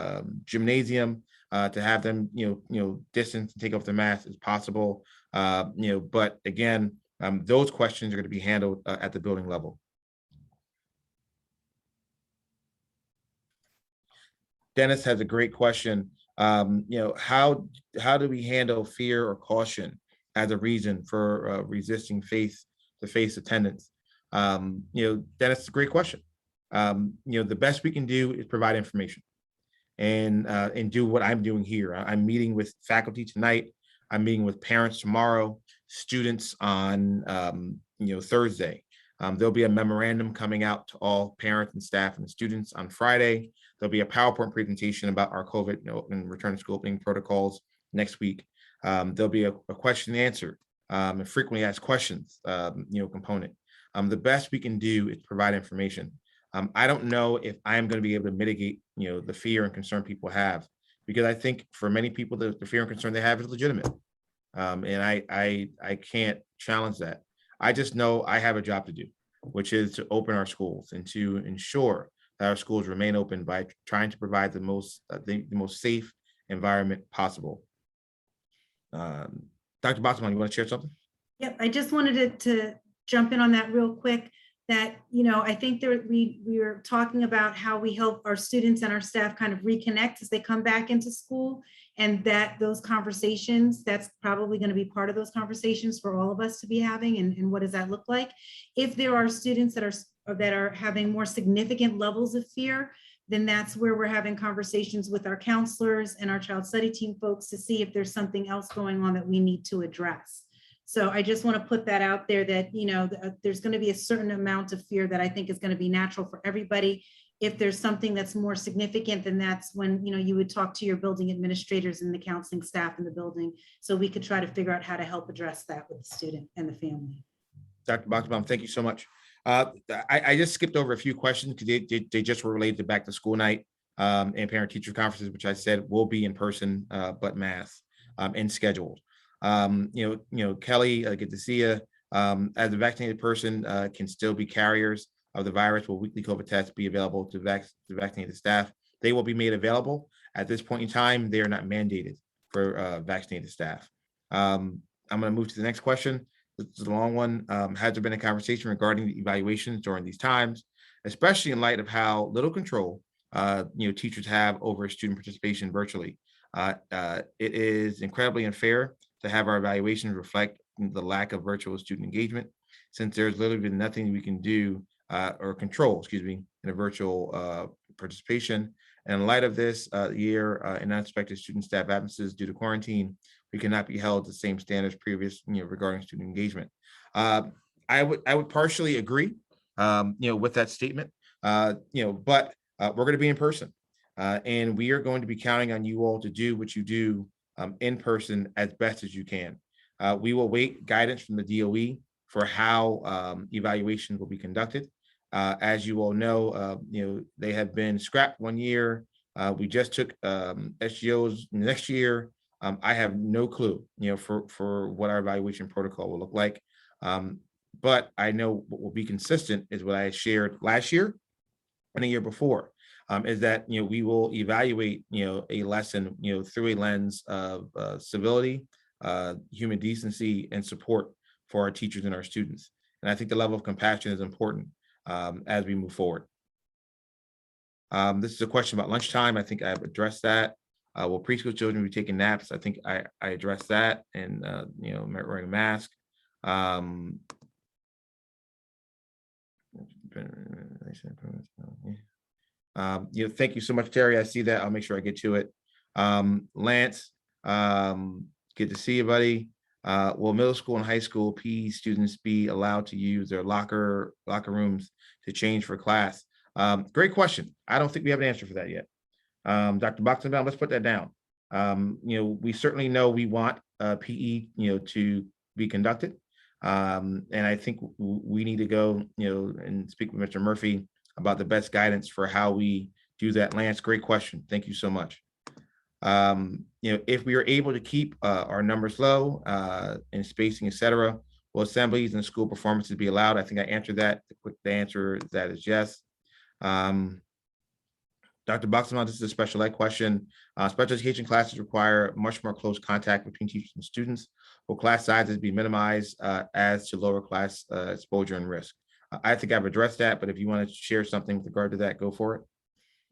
gymnasium to have them, distance and take off their mask is possible. But again, those questions are going to be handled at the building level. Dennis has a great question. How do we handle fear or caution as a reason for resisting face-to-face attendance? Dennis, it's a great question. The best we can do is provide information and do what I'm doing here. I'm meeting with faculty tonight. I'm meeting with parents tomorrow, students on Thursday. There'll be a memorandum coming out to all parents and staff and students on Friday. There'll be a PowerPoint presentation about our COVID and return to school opening protocols next week. There'll be a question and answer and frequently asked questions component. The best we can do is provide information. I don't know if I'm going to be able to mitigate the fear and concern people have, because I think for many people the fear and concern they have is legitimate, and I can't challenge that. I just know I have a job to do, which is to open our schools and to ensure that our schools remain open by trying to provide the most safe environment possible. Dr. Bosman, you want to share something? Yep, I just wanted to jump in on that real quick. That, I think we were talking about how we help our students and our staff kind of reconnect as they come back into school, and that those conversations, that's probably going to be part of those conversations for all of us to be having. And what does that look like? If there are students that are that are having more significant levels of fear, then that's where we're having conversations with our counselors and our child study team folks to see if there's something else going on that we need to address. So I just want to put that out there that, you know, there's going to be a certain amount of fear that I think is going to be natural for everybody. If there's something that's more significant, then that's when, you know, you would talk to your building administrators and the counseling staff in the building, so we could try to figure out how to help address that with the student and the family. Dr. Boxbaum, thank you so much. I just skipped over a few questions because they just were related to back to school night and parent teacher conferences, which I said will be in person, but math and scheduled. You know, Kelly, good to see you. As a vaccinated person, can still be carriers of the virus. Will weekly COVID tests be available to vaccinated staff? They will be made available. At this point in time, they are not mandated for vaccinated staff. I'm going to move to the next question. This is a long one. Has there been a conversation regarding the evaluations during these times, especially in light of how little control you know, teachers have over student participation virtually? It is incredibly unfair to have our evaluations reflect the lack of virtual student engagement, since there's literally been nothing we can do or control, excuse me, in a virtual participation. And in light of this year and unexpected student staff absences due to quarantine, we cannot be held to the same standards previous, you know, regarding student engagement. I would partially agree, you know, with that statement, you know, but we're going to be in person, and we are going to be counting on you all to do what you do in person as best as you can. We will wait guidance from the DOE for how evaluations will be conducted. As you all know, you know, they have been scrapped 1 year. We just took SGOs next year. I have no clue, you know, for what our evaluation protocol will look like. But I know what will be consistent is what I shared last year and the year before, is that, you know, we will evaluate, you know, a lesson, you know, through a lens of civility, human decency, and support for our teachers and our students. And I think the level of compassion is important as we move forward. This is a question about lunchtime. I think I've addressed that. Will preschool children be taking naps? I think I addressed that, and you know, wearing a mask. You know, thank you so much, Terry. I see that. I'll make sure I get to it. Lance, good to see you, buddy. Will middle school and high school PE students be allowed to use their locker rooms to change for class? Great question. I don't think we have an answer for that yet. Dr. Boxenbaum, let's put that down. You know, we certainly know we want PE, you know, to be conducted. And I think we need to go, you know, and speak with Mr. Murphy about the best guidance for how we do that. Lance, great question. Thank you so much. You know, if we are able to keep our numbers low and spacing, et cetera, will assemblies and school performances be allowed? I think I answered that. The answer to that is yes. Dr. Boxenbaum, this is a special ed question. Special education classes require much more close contact between teachers and students. Will class sizes be minimized as to lower class exposure and risk? I think I've addressed that, but if you want to share something with regard to that, go for it.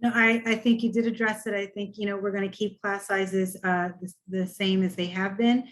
No, I think you did address it. I think, you know, we're going to keep class sizes the same as they have been,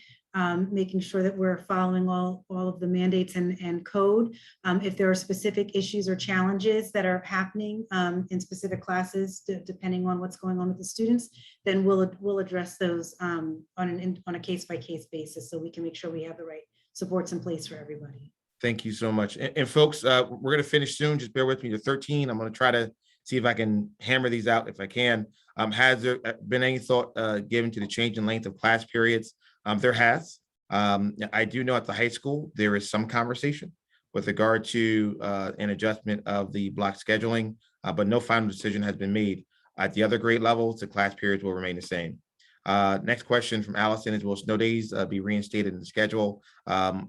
making sure that we're following all of the mandates and code. If there are specific issues or challenges that are happening in specific classes, depending on what's going on with the students, then we'll address those on a case-by-case basis, so we can make sure we have the right supports in place for everybody. Thank you so much. And folks, we're going to finish soon. Just bear with me to 13. I'm going to try to see if I can hammer these out if I can. Has there been any thought given to the change in length of class periods? There has. I do know at the high school, there is some conversation with regard to an adjustment of the block scheduling, but no final decision has been made. At the other grade levels, the class periods will remain the same. Next question from Allison is, will snow days be reinstated in the schedule,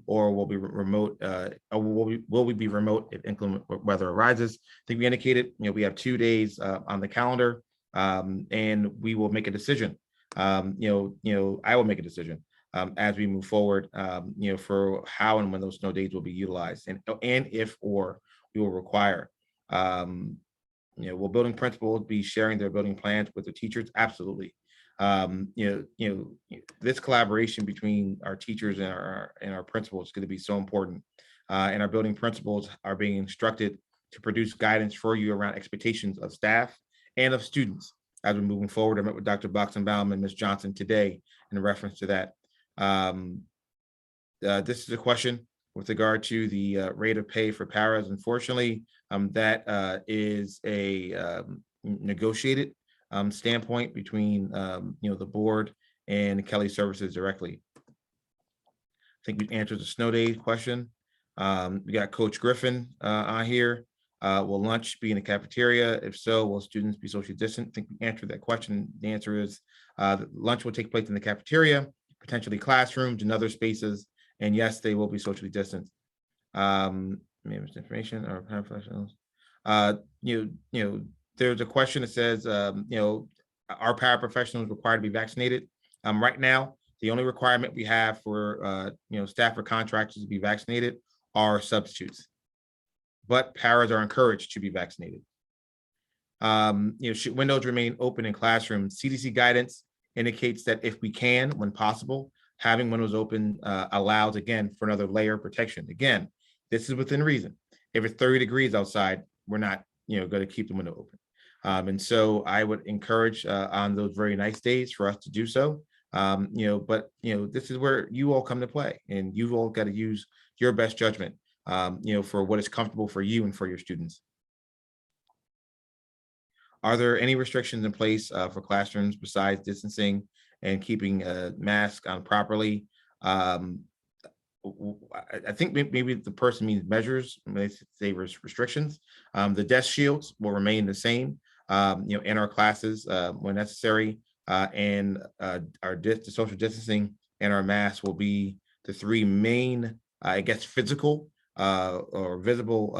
or will be remote, or will we be remote if inclement weather arises? I think we indicated, you know, we have 2 days on the calendar, and we will make a decision. You know, I will make a decision as we move forward, you know, for how and when those snow days will be utilized, and if or we will require. You know, will building principals be sharing their building plans with the teachers? Absolutely. You know, this collaboration between our teachers and our principals is going to be so important. And our building principals are being instructed to produce guidance for you around expectations of staff and of students as we're moving forward. I met with Dr. Boxenbaum and Ms. Johnson today in reference to that. This is a question with regard to the rate of pay for paras. Unfortunately, that is a negotiated standpoint between the board and Kelly Services directly. I think we answered the snow day question. We got Coach Griffin on here. Will lunch be in the cafeteria? If so, will students be socially distant? I think we answered that question. The answer is lunch will take place in the cafeteria, potentially classrooms and other spaces. And yes, they will be socially distant. Information or professionals. There's a question that says, are paraprofessionals required to be vaccinated? Right now, the only requirement we have for staff or contractors to be vaccinated are substitutes, but paras are encouraged to be vaccinated. Should windows remain open in classrooms? CDC guidance indicates that if we can, when possible, having windows open allows, again, for another layer of protection. Again, this is within reason. If it's 30 degrees outside, we're not going to keep the window open. And so I would encourage on those very nice days for us to do so. But this is where you all come to play, and you've all got to use your best judgment, for what is comfortable for you and for your students. Are there any restrictions in place for classrooms besides distancing and keeping a mask on properly? I think maybe the person means measures, they say restrictions. The desk shields will remain the same, in our classes when necessary, and the social distancing and our masks will be the three main, physical or visible,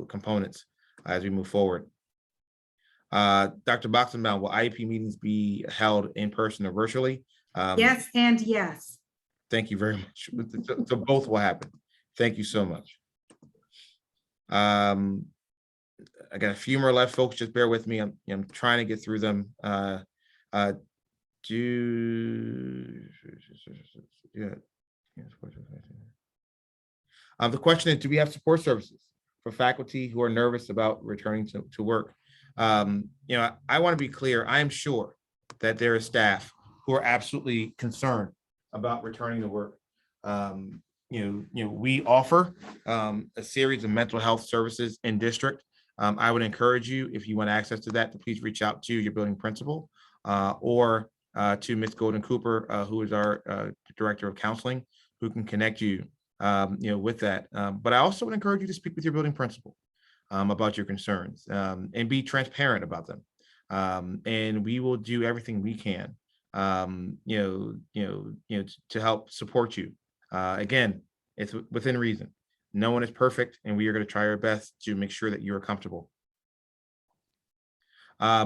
components as we move forward. Dr. Boxenbaum, will IEP meetings be held in person or virtually? Yes, and yes. Thank you very much. So both will happen. Thank you so much. I got a few more left, folks. Just bear with me. I'm trying to get through them. The question is, do we have support services for faculty who are nervous about returning to work? I want to be clear. I am sure that there is staff who are absolutely concerned about returning to work. We offer a series of mental health services in district. I would encourage you, if you want access to that, to please reach out to your building principal or to Ms. Golden Cooper, who is our director of counseling, who can connect you, with that. But I also would encourage you to speak with your building principal about your concerns and be transparent about them. And we will do everything we can, to help support you. Again, it's within reason. No one is perfect, and we are going to try our best to make sure that you're comfortable. I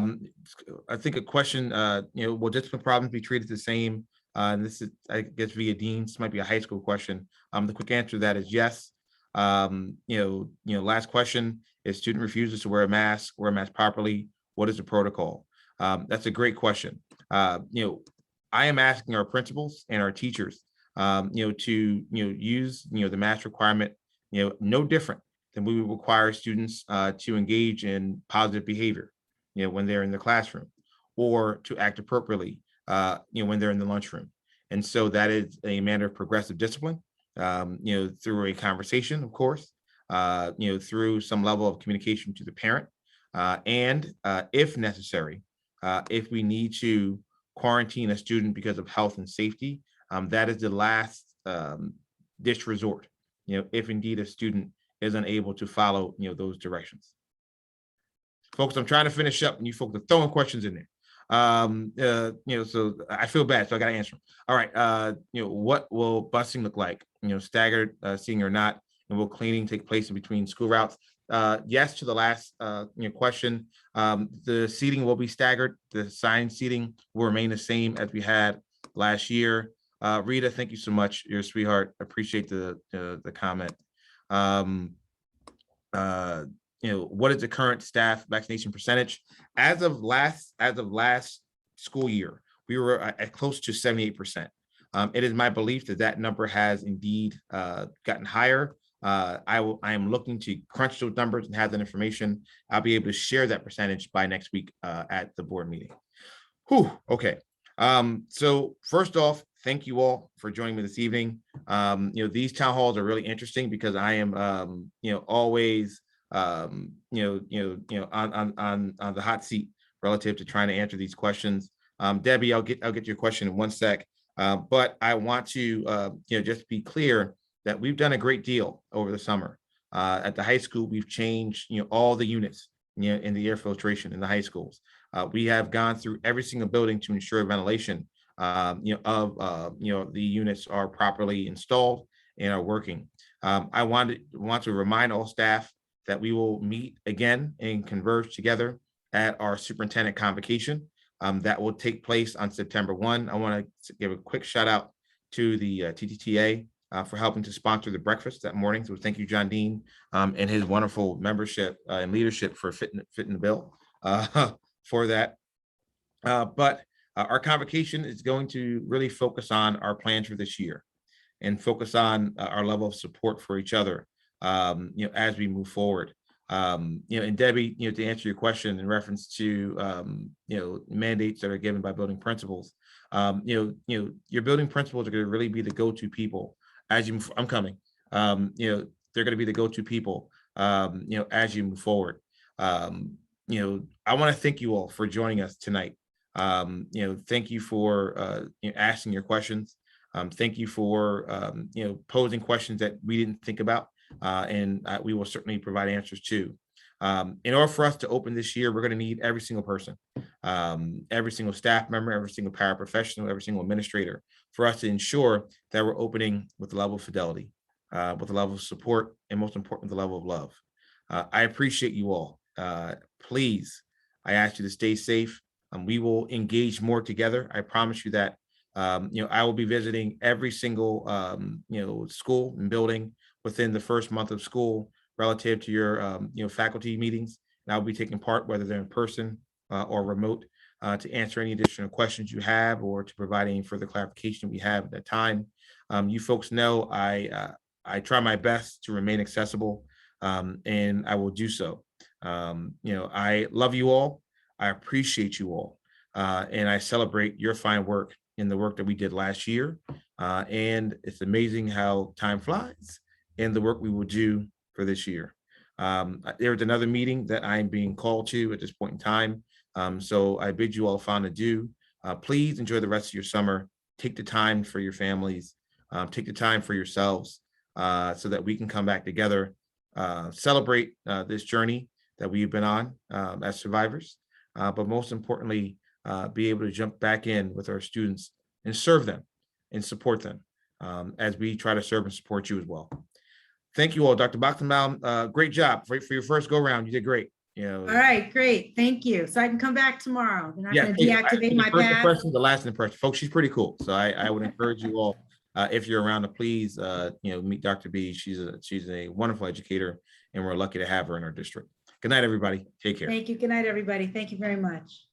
think a question, will discipline problems be treated the same? And this is, I guess, via Dean. This might be a high school question. The quick answer to that is yes. Last question: if student refuses to wear a mask properly, what is the protocol? That's a great question. I am asking our principals and our teachers, to use the mask requirement, no different than we would require students to engage in positive behavior, when they're in the classroom, or to act appropriately, when they're in the lunchroom. And so that is a manner of progressive discipline, through a conversation, of course, through some level of communication to the parent, and if necessary, if we need to quarantine a student because of health and safety, that is the last ditch resort, if indeed a student is unable to follow, those directions. Folks, I'm trying to finish up and you folks are throwing questions in there. So I feel bad, so I got to answer them. All right. What will busing look like? Staggered seating or not? And will cleaning take place in between school routes? Yes, to the last question. The seating will be staggered. The assigned seating will remain the same as we had last year. Rita, thank you so much. You're a sweetheart. Appreciate the comment. What is the current staff vaccination percentage? As of last school year, we were at close to 78%. It is my belief that number has indeed gotten higher I am looking to crunch those numbers and have that information. I'll be able to share that percentage by next week at the board meeting. Whew, okay. So first off, thank you all for joining me this evening. These town halls are really interesting because I am, always, on the hot seat relative to trying to answer these questions. Debbie, I'll get your question in one sec. But I want to, just be clear that we've done a great deal over the summer. At the high school, we've changed, all the units, in the air filtration in the high schools. We have gone through every single building to ensure ventilation, the units are properly installed and are working. I want to remind all staff that we will meet again and converge together at our superintendent convocation. That will take place on September 1. I want to give a quick shout out to the TTTA for helping to sponsor the breakfast that morning. So thank you, John Dean, and his wonderful membership and leadership for fitting the bill for that. But our convocation is going to really focus on our plans for this year and focus on our level of support for each other, as we move forward. And Debbie, to answer your question in reference to, mandates that are given by building principals, your building principals are going to really be the go-to people as you, I'm coming, they're going to be the go-to people, as you move forward. I want to thank you all for joining us tonight. Thank you for, asking your questions. Thank you for, posing questions that we didn't think about. And we will certainly provide answers to. In order for us to open this year, we're going to need every single person, every single staff member, every single paraprofessional, every single administrator, for us to ensure that we're opening with the level of fidelity, with the level of support, and most important, the level of love. I appreciate you all. Please, I ask you to stay safe. We will engage more together. I promise you that. I will be visiting every single, school and building within the first month of school relative to your, faculty meetings. And I'll be taking part, whether they're in person or remote, to answer any additional questions you have or to provide any further clarification we have at that time. You folks know I try my best to remain accessible, and I will do so. I love you all. I appreciate you all, and I celebrate your fine work in the work that we did last year. And it's amazing how time flies and the work we will do for this year. There's another meeting that I'm being called to at this point in time. So I bid you all fond adieu. Please enjoy the rest of your summer. Take the time for your families. Take the time for yourselves, so that we can come back together, celebrate this journey that we've been on as survivors, but most importantly, be able to jump back in with our students and serve them and support them, as we try to serve and support you as well. Thank you all. Dr. Bachtenbaum, great job for your first go round. You did great. All right, great. Thank you. So I can come back tomorrow. They're not Yeah, going to deactivate my first pass. impression, the last impression, folks. She's pretty cool. So I would encourage you all, if you're around, to please, meet Dr. B. She's a wonderful educator, and we're lucky to have her in our district. Good night, everybody. Take care. Thank you. Good night, everybody. Thank you very much.